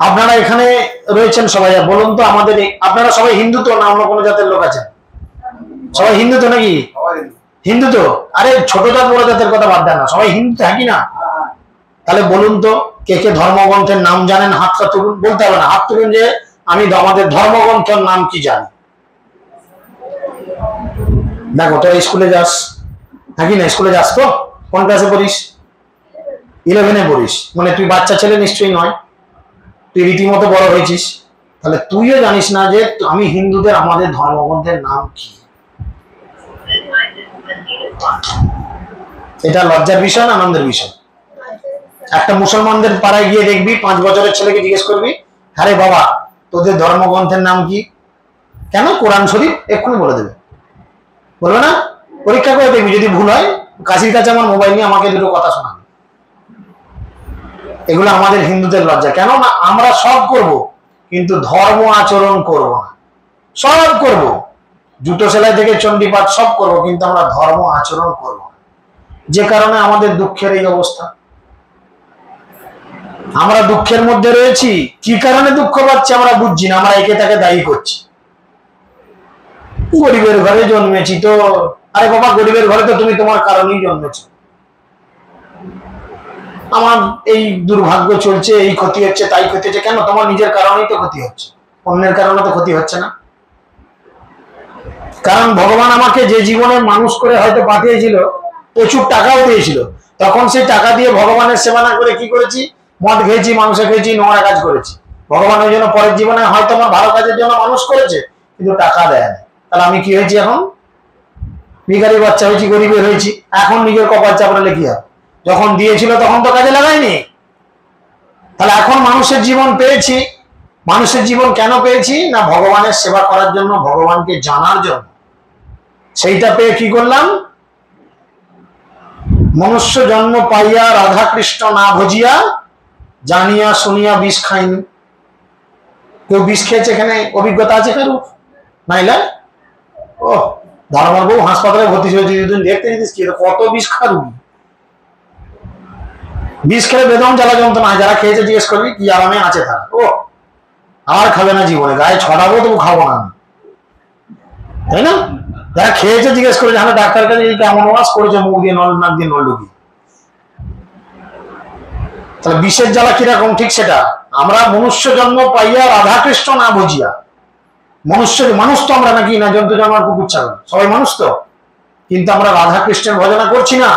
আপনারা এখানে রয়েছেন সবাই, বলুন তো আমাদের, আপনারা সবাই হিন্দু তো, না অন্য কোনো জাতের লোক আছেন? সবাই হিন্দু তো নাকি? হিন্দু তো? আরে ছোট জাত বড় জাতের কথা বাদ দেন না, সবাই হিন্দু থাকি না? তাহলে বলুন তো, কে কে ধর্মগ্রন্থের নাম জানেন? হাতটা তুলুন। বলতে হবে না, হাত তুলুন যে আমি আমাদের ধর্মগ্রন্থের নাম কি জানি। দেখো, তোরা স্কুলে যাস নাকি না? স্কুলে যাস তো? কোন ক্লাসে পড়িস? 11-এ পড়িস, মানে তুই বাচ্চা ছেলে নিশ্চয়ই নয়। তুই রীতিমতো বড় হয়েছিস, তাহলে তুইও জানিস না যে আমি হিন্দুদের আমাদের ধর্মগ্রন্থের নাম কি। এটা লজ্জার বিষয় না আনন্দের বিষয়? একটা মুসলমানদের পাড়ায় গিয়ে দেখবি 5 বছরের ছেলেকে জিজ্ঞেস করবি, আরে বাবা তোদের ধর্মগ্রন্থের নাম কি? কেন? কোরআন শরীফ, এক্ষুনি বলে দেবে, বলবে না? পরীক্ষা করে দেখবি, যদি ভুল হয় কাশির কাছে আমার মোবাইল নিয়ে আমাকে দুটো কথা শোনাবে। এগুলো আমাদের হিন্দুদের লজ্জা। কেন না আমরা সব করব কিন্তু ধর্ম আচরণ করব না। সব করব, জুতো সেলাই থেকে চণ্ডীপাঠ সব করব, কিন্তু আমরা ধর্ম আচরণ করব না। যে কারণে আমাদের দুঃখের এই অবস্থা। আমরা দুঃখের মধ্যে রয়েছি, কি কারণে দুঃখ পাচ্ছি আমরা বুঝছি না, আমরা একে তাকে দায়ী করছি। গরিবের ঘরে জন্মেছি তো, আরে বাবা গরিবের ঘরে তো তুমি তোমার কারণেই জন্মেছো। আমার এই দুর্ভাগ্য চলছে, এই ক্ষতি হচ্ছে, তাই ক্ষতি হচ্ছে, কেন? তোমার নিজের কারণেই তো ক্ষতি হচ্ছে, অন্যের কারণে তো ক্ষতি হচ্ছে না। কারণ ভগবান আমাকে যে জীবনে মানুষ করে হয়তো পাঠিয়েছিল, প্রচুর টাকাও দিয়েছিল, তখন সেই টাকা দিয়ে ভগবানের সেবা না করে কি করেছি? মদ খেয়েছি, মাংস খেয়েছি, নোংরা কাজ করেছি। ভগবান ওই জন্য পরের জীবনে হয়তো আমার ভালো কাজের জন্য মানুষ করেছে, কিন্তু টাকা দেয় না। তাহলে আমি কি হয়েছি? এখন ভিখারি বাচ্চা হয়েছি, গরিবের হয়েছি। এখন নিজের কপাল চাপড়ালে কি হবে? যখন দিয়েছিল তখন তো কাজে লাগাইনি। তাহলে এখন মানুষের জীবন পেয়েছি। মানুষের জীবন কেন পেয়েছি? না ভগবানের সেবা করার জন্য, ভগবানকে জানার জন্য। সেইটা পেয়ে কি করলাম? মনুষ্য জন্ম পাইয়া রাধা কৃষ্ণ না ভজিয়া, জানিয়া শুনিয়া বিষ খাইনি। কেউ বিষ খেয়েছে এখানে? অভিজ্ঞতা আছে কারো? নাইলে ও ধর্মের বউ হাসপাতালে ভর্তি হয়েছে, দুদিন দেখতে দিস কি কত বিষ খা রুগী। বিষ খেলে বেদম জ্বালা যন্ত্রণা। যারা খেয়েছে জিজ্ঞেস করবি কি আরামে আছে তারা। ও আর খাবে না জীবনে, গায়ে ছড়াবো তবু খাবো না, তাই না? যারা খেয়েছে জিজ্ঞেস করে, জানো ডাক্তার কাছে কেমন ওয়াজ করেছে, মুখ দিয়ে নল, নাক দিয়ে নল ঢুকি। তাহলে বিষের জ্বালা কিরকম, ঠিক সেটা। আমরা মনুষ্য জন্ম পাইয়া রাধা কৃষ্ণ না বুঝিয়া, মনুষ্য মানুষ তো আমরা নাকি, না জন্তু জানোয়ার কুকুর ছাগল, সবাই মানুষ তো, কিন্তু আমরা রাধা কৃষ্ণের ভজনা করছি না।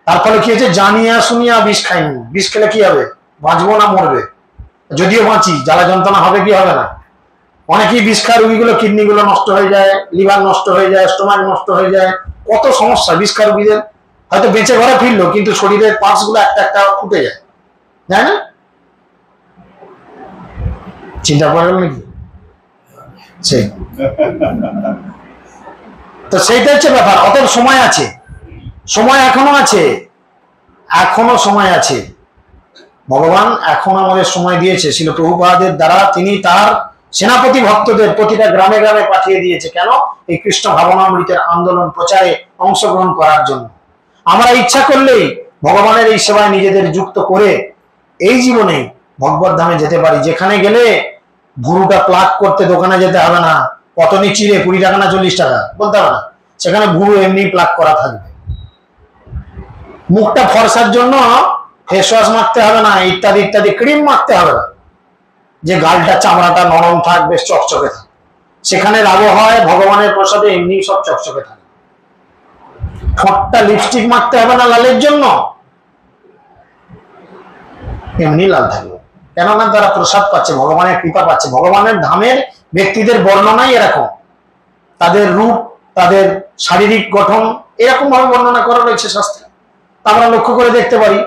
তার ফলে কি হয়েছে? জানিয়া শুনিয়া বিষ খাইনি। বিষ খেলে কি হবে? বাঁচবো না মরবে? যদিও বাঁচি, জ্বালা যন্ত্রণা হবে কি হবে না? অনেকেই বিষ খাওয়া রোগীগুলো কিডনি গুলো নষ্ট হয়ে যায়, লিভার নষ্ট হয়ে যায়, স্টোমাক নষ্ট হয়ে যায়, কত সমস্যা বিষ খাওয়া রোগীদের। হয়তো বেঁচে ঘরে ফিরলো, কিন্তু শরীরের পার্টস গুলো একটা একটা ফুটে যায়, তাই না? চিন্তা করা গেল নাকি? তো সেইটা হচ্ছে ব্যাপার। অতএব সময় আছে, সময় এখনো আছে, এখনো সময় আছে। ভগবান এখন আমাদের সময় দিয়েছে। শিল প্রভুপাদের দ্বারা তিনি তার সেনাপতি ভক্তদের প্রতিটা গ্রামে গ্রামে পাঠিয়ে দিয়েছে। কেন? এই কৃষ্ণ ভাবনামৃতের আন্দোলন প্রচারে অংশগ্রহণ করার জন্য। আমরা ইচ্ছা করলেই ভগবানের এই সেবায় নিজেদের যুক্ত করে এই জীবনে ভগবত ধামে যেতে পারি, যেখানে গেলে ভুরুটা প্লাক করতে দোকানে যেতে হবে না, কটনি চিড়ে 20 টাকা না 40 টাকা বলতে হবে না, সেখানে ভুরু এমনি প্লাক করা থাকবে। মুখটা ফর্সার জন্য ফেস ওয়াশ মাখতে হবে না, ইত্যাদি ইত্যাদি ক্রিম মাখতে হবে না, যে গালটা চামড়াটা নরম থাক, বেশ চকচকে থাকে। সেখানে আবহাওয়ায় ভগবানের প্রসাদে এমনি সব চকচকে থাকে। ঠোঁটটা লিপস্টিক মাখতে হবে না লালের জন্য, এমনি লাল থাকবে। কেননা তারা প্রসাদ পাচ্ছে, ভগবানের কৃপা পাচ্ছে। ভগবানের ধামের ব্যক্তিদের বর্ণনাই এরকম, তাদের রূপ, তাদের শারীরিক গঠন এরকম ভাবে বর্ণনা করা রয়েছে শাস্ত্রে। আমরা লক্ষ্য করে দেখতে পারি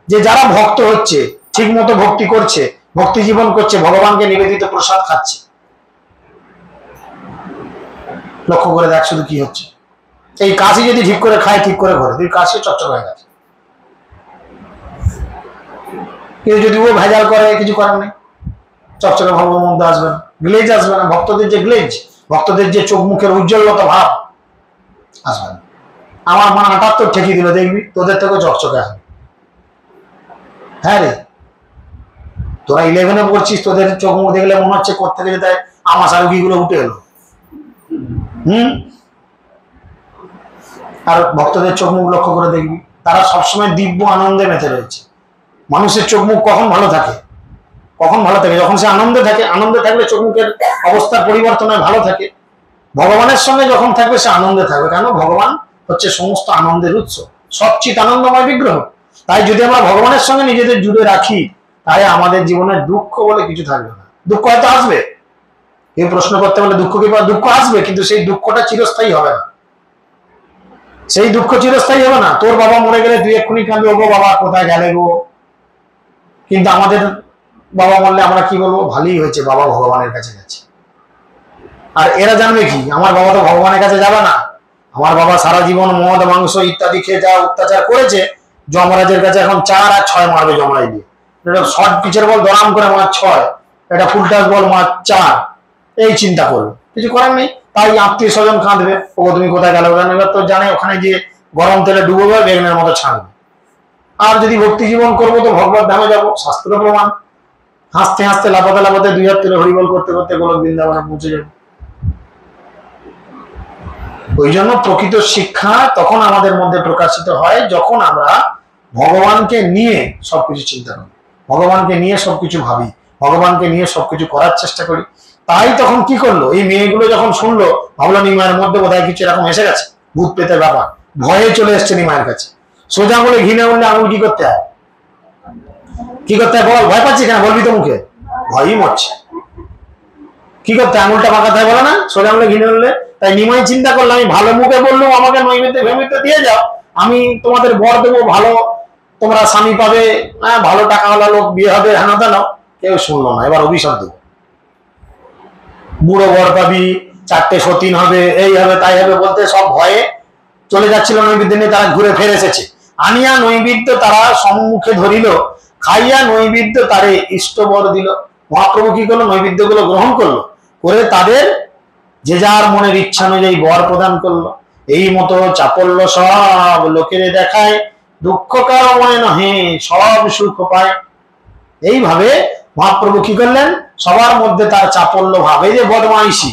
যে যারা ভক্ত হচ্ছে, ঠিক মতো ভক্তি করছে, ভক্তি জীবন করছে, ভগবানকে নিবেদিত প্রসাদ খাচ্ছে, লক্ষ্য করে দেখ শুধু কি হচ্ছে। এই কাশি যদি ঠিক করে খায়, ঠিক করে ঘরে, তুই কাশি চকচক হয়ে গেছে। কিন্তু যদি ও ভেজাল করে, কিছু করার নেই, চকচকে ভগবানের মধ্যে আসবে না, গ্লেজ আসবে না। ভক্তদের যে গ্লেজ, ভক্তদের যে চোখ মুখের উজ্জ্বলতা ভাব আসবে না। আমার মা 78 ঠেকিয়ে দিল, দেখবি তোদের থেকেও চকচকে আসবে। হ্যাঁ রে, তোরা 11-এ পড়ছিস, তোদের চোখ মুখ দেখলে মনে হচ্ছে করতে গেলে তাই আমাশা রোগীগুলো উঠে এলো। আর ভক্তদের চোখ মুখ লক্ষ্য করে দেখবি, তারা সবসময় দিব্য আনন্দে মেতে রয়েছে। মানুষের চোখ মুখ কখন ভালো থাকে? কখন ভালো থাকে? যখন সে আনন্দে থাকে। আনন্দে থাকলে চোখ মুখের অবস্থার পরিবর্তন হয়, ভালো থাকে। ভগবানের সঙ্গে যখন থাকবে সে আনন্দে থাকবে। কেন? ভগবান হচ্ছে সমস্ত আনন্দের উৎস, সচ্চিত আনন্দময় বিগ্রহ। তাই যদি আমরা ভগবানের সঙ্গে নিজেদের জুড়ে রাখি, তাই আমাদের জীবনে দুঃখ বলে কিছু থাকবে না। দুঃখ হয়তো আসবে, এই প্রশ্ন করতে বলে দুঃখ কি, দুঃখ আসবে, কিন্তু সেই দুঃখটা চিরস্থায়ী হবে না। সেই দুঃখ চিরস্থায়ী হবে না। তোর বাবা মরে গেলে তুই এক্ষুনি কাঁদবি, ওগো বাবা কোথায় গেলে গো। কিন্তু আমাদের বাবা মরলে আমরা কি বলবো, ভালোই হয়েছে বাবা ভগবানের কাছে গেছে। আর এরা জানবে কি, আমার বাবা তো ভগবানের কাছে যাবে না। আমার বাবা সারা জীবন মদ মাংস ইত্যাদি খেয়ে যা অত্যাচার করেছে, যমরাজের কাছে এখন 4 আর 6 মারবে যমরাজ দিয়ে। এটা শর্ট পিচের বল দরাম করে মার 6, এটা ফুল টাচ বল মার 4, এই চিন্তা করবে, কিছু করার নেই। তাই আত্মীয় স্বজন কাঁদবে, ও তুমি কোথায় গেল। এবার তো জানে ওখানে গিয়ে গরম তেলে ডুবোবে, বেগুনের মতো ছাড়বে। আর যদি ভক্তি জীবন করবো তো ভগবত ধামে যাবো, শাস্ত্র প্রমাণ। হাসতে হাসতে লাফাতে লাফাতে 2 হাত তুলে হরিবল করতে করতে গোলক বৃন্দাবনে পৌঁছে যাবে। ওই জন্য প্রকৃত শিক্ষা তখন আমাদের মধ্যে প্রকাশিত হয় যখন আমরা ভগবানকে নিয়ে সবকিছু চিন্তা করি, ভগবানকে নিয়ে সবকিছু ভাবি, ভগবানকে নিয়ে সবকিছু করার চেষ্টা করি। তাই তখন কি করলো, এই মেয়েগুলো যখন শুনলো, ভাবলো নিমায়ের মধ্যে বোধহয় কিছু এরকম এসে গেছে, ভূত পেতের ব্যাপার, ভয়ে চলে এসছে নিমায়ের কাছে। সোজা বলে ঘৃণা বললে আঙুল কি করতে হয়, কি করতে হয় বল, ভয় পাচ্ছি কেন, বলবি তো মুখে, ভয়ই মরছে, কি করতে আঙুলটা বাঁকাতে হয় বলে না, সোজা বলে ঘৃণা বললে। তাই নিমাই চিন্তা করলো, আমি ভালো মুখে বললাম আমাকে নৈবেদ্য ভেমিতে দিয়ে যাও, আমি তোমাদের বর দেবো, ভালো তোমরা স্বামী পাবে, ভালো টাকাওয়ালা লোক বিয়ে হবে, হেন তেন। কেউ শুনলো না, এবার অভিশাপ দেবো, বুড়ো বর পাবি, 4টে সতীন হবে, এই হবে তাই হবে বলতে সব ভয়ে চলে যাচ্ছিল নৈবেদ্য নিয়ে। তারা ঘুরে ফের এসেছে, আনিয়া নৈবেদ্য তারা সম্মুখে ধরিল, খাইয়া নৈবেদ্য তারে ইষ্টবর দিল। মহাপ্রভু কি করলো, নৈবেদ্য গুলো গ্রহণ করলো, করে তাদের যে যার মনের ইচ্ছা অনুযায়ী বর প্রদান করলো। এই মতো চাপল্য সব লোকের দেখায়, দুঃখ কারো মনে নহে, সব সুখ পায়। এইভাবে মহাপ্রভু কি করলেন, সবার মধ্যে তার চাপল্য ভাব, এই যে বদমাইশি,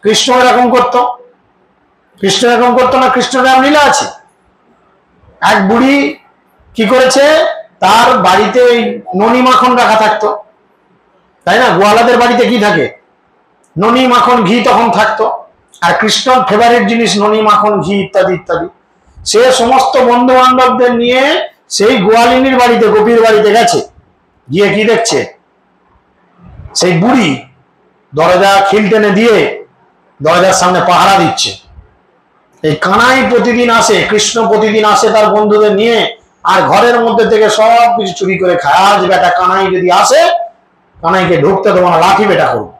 কৃষ্ণ এরকম করতো, কৃষ্ণ এরকম করতো না, কৃষ্ণের নাম লীলা আছে। এক বুড়ি কি করেছে, তার বাড়িতে ওই ননি মাখন রাখা থাকতো, তাই না, গোয়ালাদের বাড়িতে কি থাকে, ননি মাখন ঘি তখন থাকতো। আর কৃষ্ণর ফেভারিট জিনিস ননি মাখন ঘি ইত্যাদি ইত্যাদি। সে সমস্ত বন্ধু বান্ধবদের নিয়ে সেই গোয়ালিনীর বাড়িতে, গোপীর বাড়িতে গেছে, গিয়ে কি দেখছে, সেই বুড়ি দরজা খিল টেনে দিয়ে দরজার সামনে পাহারা দিচ্ছে। এই কানাই প্রতিদিন আসে, কৃষ্ণ প্রতিদিন আসে তার বন্ধুদের নিয়ে, আর ঘরের মধ্যে থেকে সব কিছু চুরি করে খায়। আজ বেটা কানাই যদি আসে, কানাইকে ঢুকতে দেবো না, লাঠি বেটা করবো।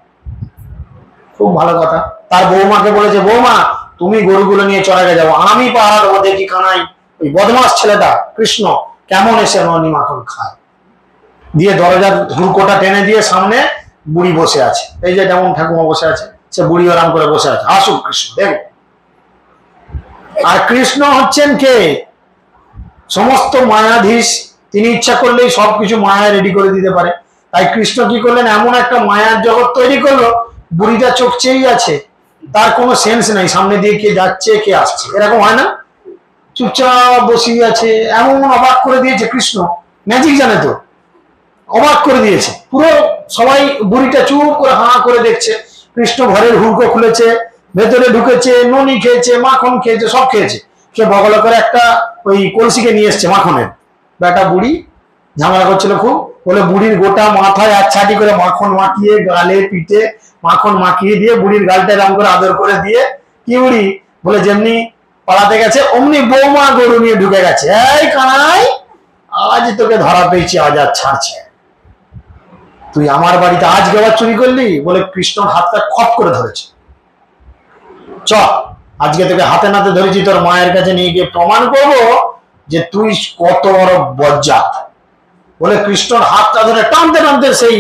খুব ভালো কথা। তার বৌমাকে বলেছে, বৌমা তুমি গরুগুলো নিয়ে চড়াকে যাবো, আমি পাহাড় দেবো, দেখি কানাই ওই বদমাস ছেলেটা কৃষ্ণ কেমন এসে ননি মাখন খায়। দিয়ে দরজার হুড়কোটা টেনে দিয়ে সামনে বুড়ি বসে আছে, এই যে যেমন ঠাকুমা বসে আছে, সে বুড়ি আরাম করে বসে আছে, আসুক কৃষ্ণ দেখো। আর কৃষ্ণ হচ্ছেন কে, সমস্ত মায়াধীশ, তিনি ইচ্ছা করলেই সবকিছু মায়া রেডি করে দিতে পারে। তাই কৃষ্ণ কি করলেন, এমন একটা মায়ার জগৎ তৈরি করলো, বুড়িটা চোখ চেয়েই আছে, তার কোনো সেন্স নেই সামনে দিয়ে কে যাচ্ছে কে আসছে, এরকম হয় না, চুপচাপ বসিয়ে আছে। এমন অবাক করে দিয়েছে কৃষ্ণ, ম্যাজিক জানে তো, অবাক করে দিয়েছে পুরো। সবাই বুড়িটা চুপ করে হাঁ করে দেখছে। কৃষ্ণ ঘরের হুড়কো খুলেছে, ভেতরে ঢুকেছে, ননি খেয়েছে, মাখন খেয়েছে, সব খেয়েছে। সে বগলে করে একটা ওই কলসিকে নিয়ে এসছে মাখনের। বেটা বুড়ি ঝামেলা করছিল খুব, বলে বুড়ির গোটা মাথায় 1 ছাটি করে মাখন মাখিয়ে, গালে পিঠে মাখন মাখিয়ে দিয়ে বুড়ির গালটা এরকম করে আদর করে দিয়ে, কি বুড়ি বলে যেমনি পালাতে গেছে অমনি বৌমা গরু নিয়ে ঢুকে গেছে। এই কানাই, আজ তোকে ধরা পেয়েছি, আজ আর ছাড়ছে, তুই আমার বাড়িতে আজকে আবার চুরি করলি। বলে কৃষ্ণর হাতটা খপ করে ধরেছে, চ আজকে তোকে হাতে নাতে ধরেছি, তোর মায়ের কাছে নিয়ে গিয়ে প্রমাণ করবো যে তুই কত বড় বজ্জাত। বলে কৃষ্ণর হাতটা ধরে টানতে টানতে সেই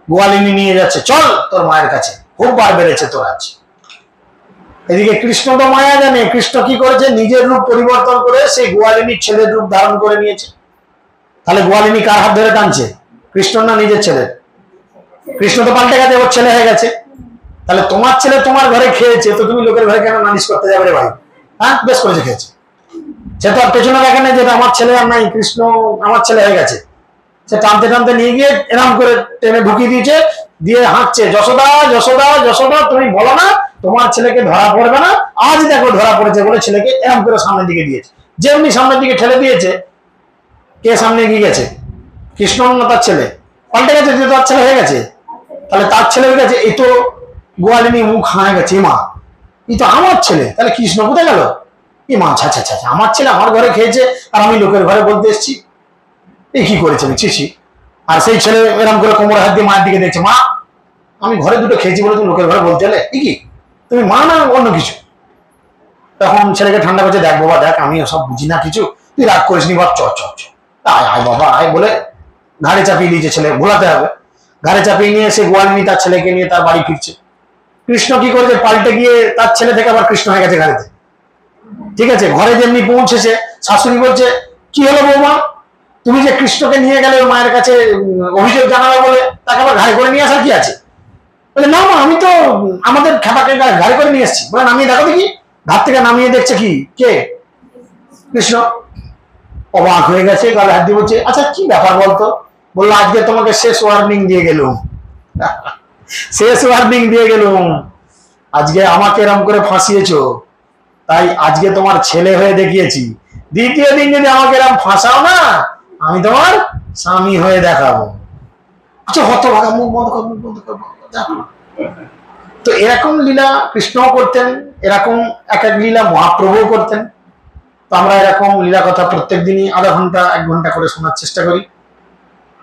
গোয়ালিনী নিয়ে যাচ্ছে, চল তোর মায়ের কাছে, খুব বার বেড়েছে তোর আজ। এদিকে কৃষ্ণ তো মায়া জানে, কৃষ্ণ কি করেছে, নিজের রূপ পরিবর্তন করে সেই গোয়ালিনীর ছেলের রূপ ধারণ করে নিয়েছে। তাহলে গোয়ালিনী কার হাত ধরে টানছে, কৃষ্ণ না নিজের ছেলে? কৃষ্ণ তো পাল্টে গেছে, ওর ছেলে হয়ে গেছে। তাহলে তোমার ছেলে তোমার ঘরে খেয়েছে, তো তুমি লোকের ঘরে কেন নালিশ করতে যাবে রে ভাই? হ্যাঁ, বেশ করেছে খেয়েছে, সে তো আর পেছনে দেখে না যে আমার ছেলে আর নাই, কৃষ্ণ আমার ছেলে হয়ে গেছে। সে টানতে টানতে নিয়ে গিয়ে এরম করে টেনে ঢুকিয়ে দিয়েছে, দিয়ে হাঁটছে, যশোদা যশোদা যশোদা, তুমি বলো না তোমার ছেলেকে ধরা পড়বে না, আজ দেখো ধরা পড়েছে, বলে ছেলেকে এরম করে সামনের দিকে দিয়েছে। যেমনি সামনের দিকে ঠেলে দিয়েছে, কে সামনে এগিয়ে গেছে? কৃষ্ণ না তার ছেলে? পাল্টে গেছে, যে তার ছেলে হয়ে গেছে, তাহলে তার ছেলে হয়ে গেছে। এই তো গোয়ালিনী মুখ হাঁ গেছে, মা এই তো আমার ছেলে, তাহলে কৃষ্ণ কোথায় গেল? এই মা আচ্ছা আচ্ছা আচ্ছা, আমার ছেলে আমার ঘরে খেয়েছে আর আমি লোকের ঘরে বলতে এসেছি, এই কি করেছে আমি, ছিছি। আর সেই ছেলে এরকম করে কোমরে হাত দিয়ে মায়ের দিকে দেখছে, মা আমি ঘরে দুটো খেয়েছি বলে তুমি লোকের ঘরে বলতে এলে, কি তুমি মা না অন্য কিছু? তখন ছেলেকে ঠান্ডা করছে, দেখ বাবা দেখ, আমি সব বুঝি না কিছু, তুই রাগ করিস নি বাপ, চ চ চ, আয় আয় বাবা আয় বলে ঘাড়ে চাপিয়ে দিয়েছে। ছেলে ভোলাতে হবে, ঘাড়ে চাপিয়ে নিয়ে সে গোয়ালিনী তার ছেলেকে নিয়ে তার বাড়ি ফিরছে। কৃষ্ণ কি করেছে, পাল্টে গিয়ে তার ছেলে থেকে আবার কৃষ্ণ হয়ে গেছে ঘাড়েতে। ঠিক আছে, ঘরে যেমনি পৌঁছেছে, শাশুড়ি বলছে, কি হলো বৌমা, তুমি যে কৃষ্ণকে নিয়ে গেলে মায়ের কাছে অভিযোগ জানাবে বলে, তাকে আবার ঘাড়ে করে নিয়ে আসার কি আছে? বলে না মা, আমি তো আমাদের খেপাকে ঘাড়ে করে নিয়ে এসেছি। বলে নামিয়ে দেখো দেখি। ঘাট থেকে নামিয়ে দেখছে কি, কে? কৃষ্ণ। অবাক হয়ে গেছে, গালে হাত দিয়ে বলছে, আচ্ছা কি ব্যাপার বলতো? বললো আজকে তোমাকে শেষ ওয়ার্নিং দিয়ে গেলুম, শেষ ওয়ার্নিং দিয়ে গেলুম, আজকে আমাকে এরম করে ফাঁসিয়েছো, তাই আজকে তোমার ছেলে হয়ে দেখিয়েছি, দ্বিতীয় দিন যদি আমাকে এরকম ফাঁসাও না, আমি তোমার স্বামী হয়ে দেখাবো। আচ্ছা হতভাগা, মুখ বন্ধ কর, মুখ বন্ধ কর। তো এরকম লীলা কৃষ্ণও করতেন, এরকম এক এক লীলা মহাপ্রভুও করতেন। তো আমরা এরকম লীলা কথা প্রত্যেক দিনই আধা ঘন্টা 1 ঘন্টা করে শোনার চেষ্টা করি।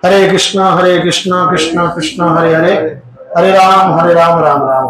হরে কৃষ্ণ কৃষ্ণ কৃষ্ণ কৃষ্ণ হরে হরে, হরে রাম রাম রাম।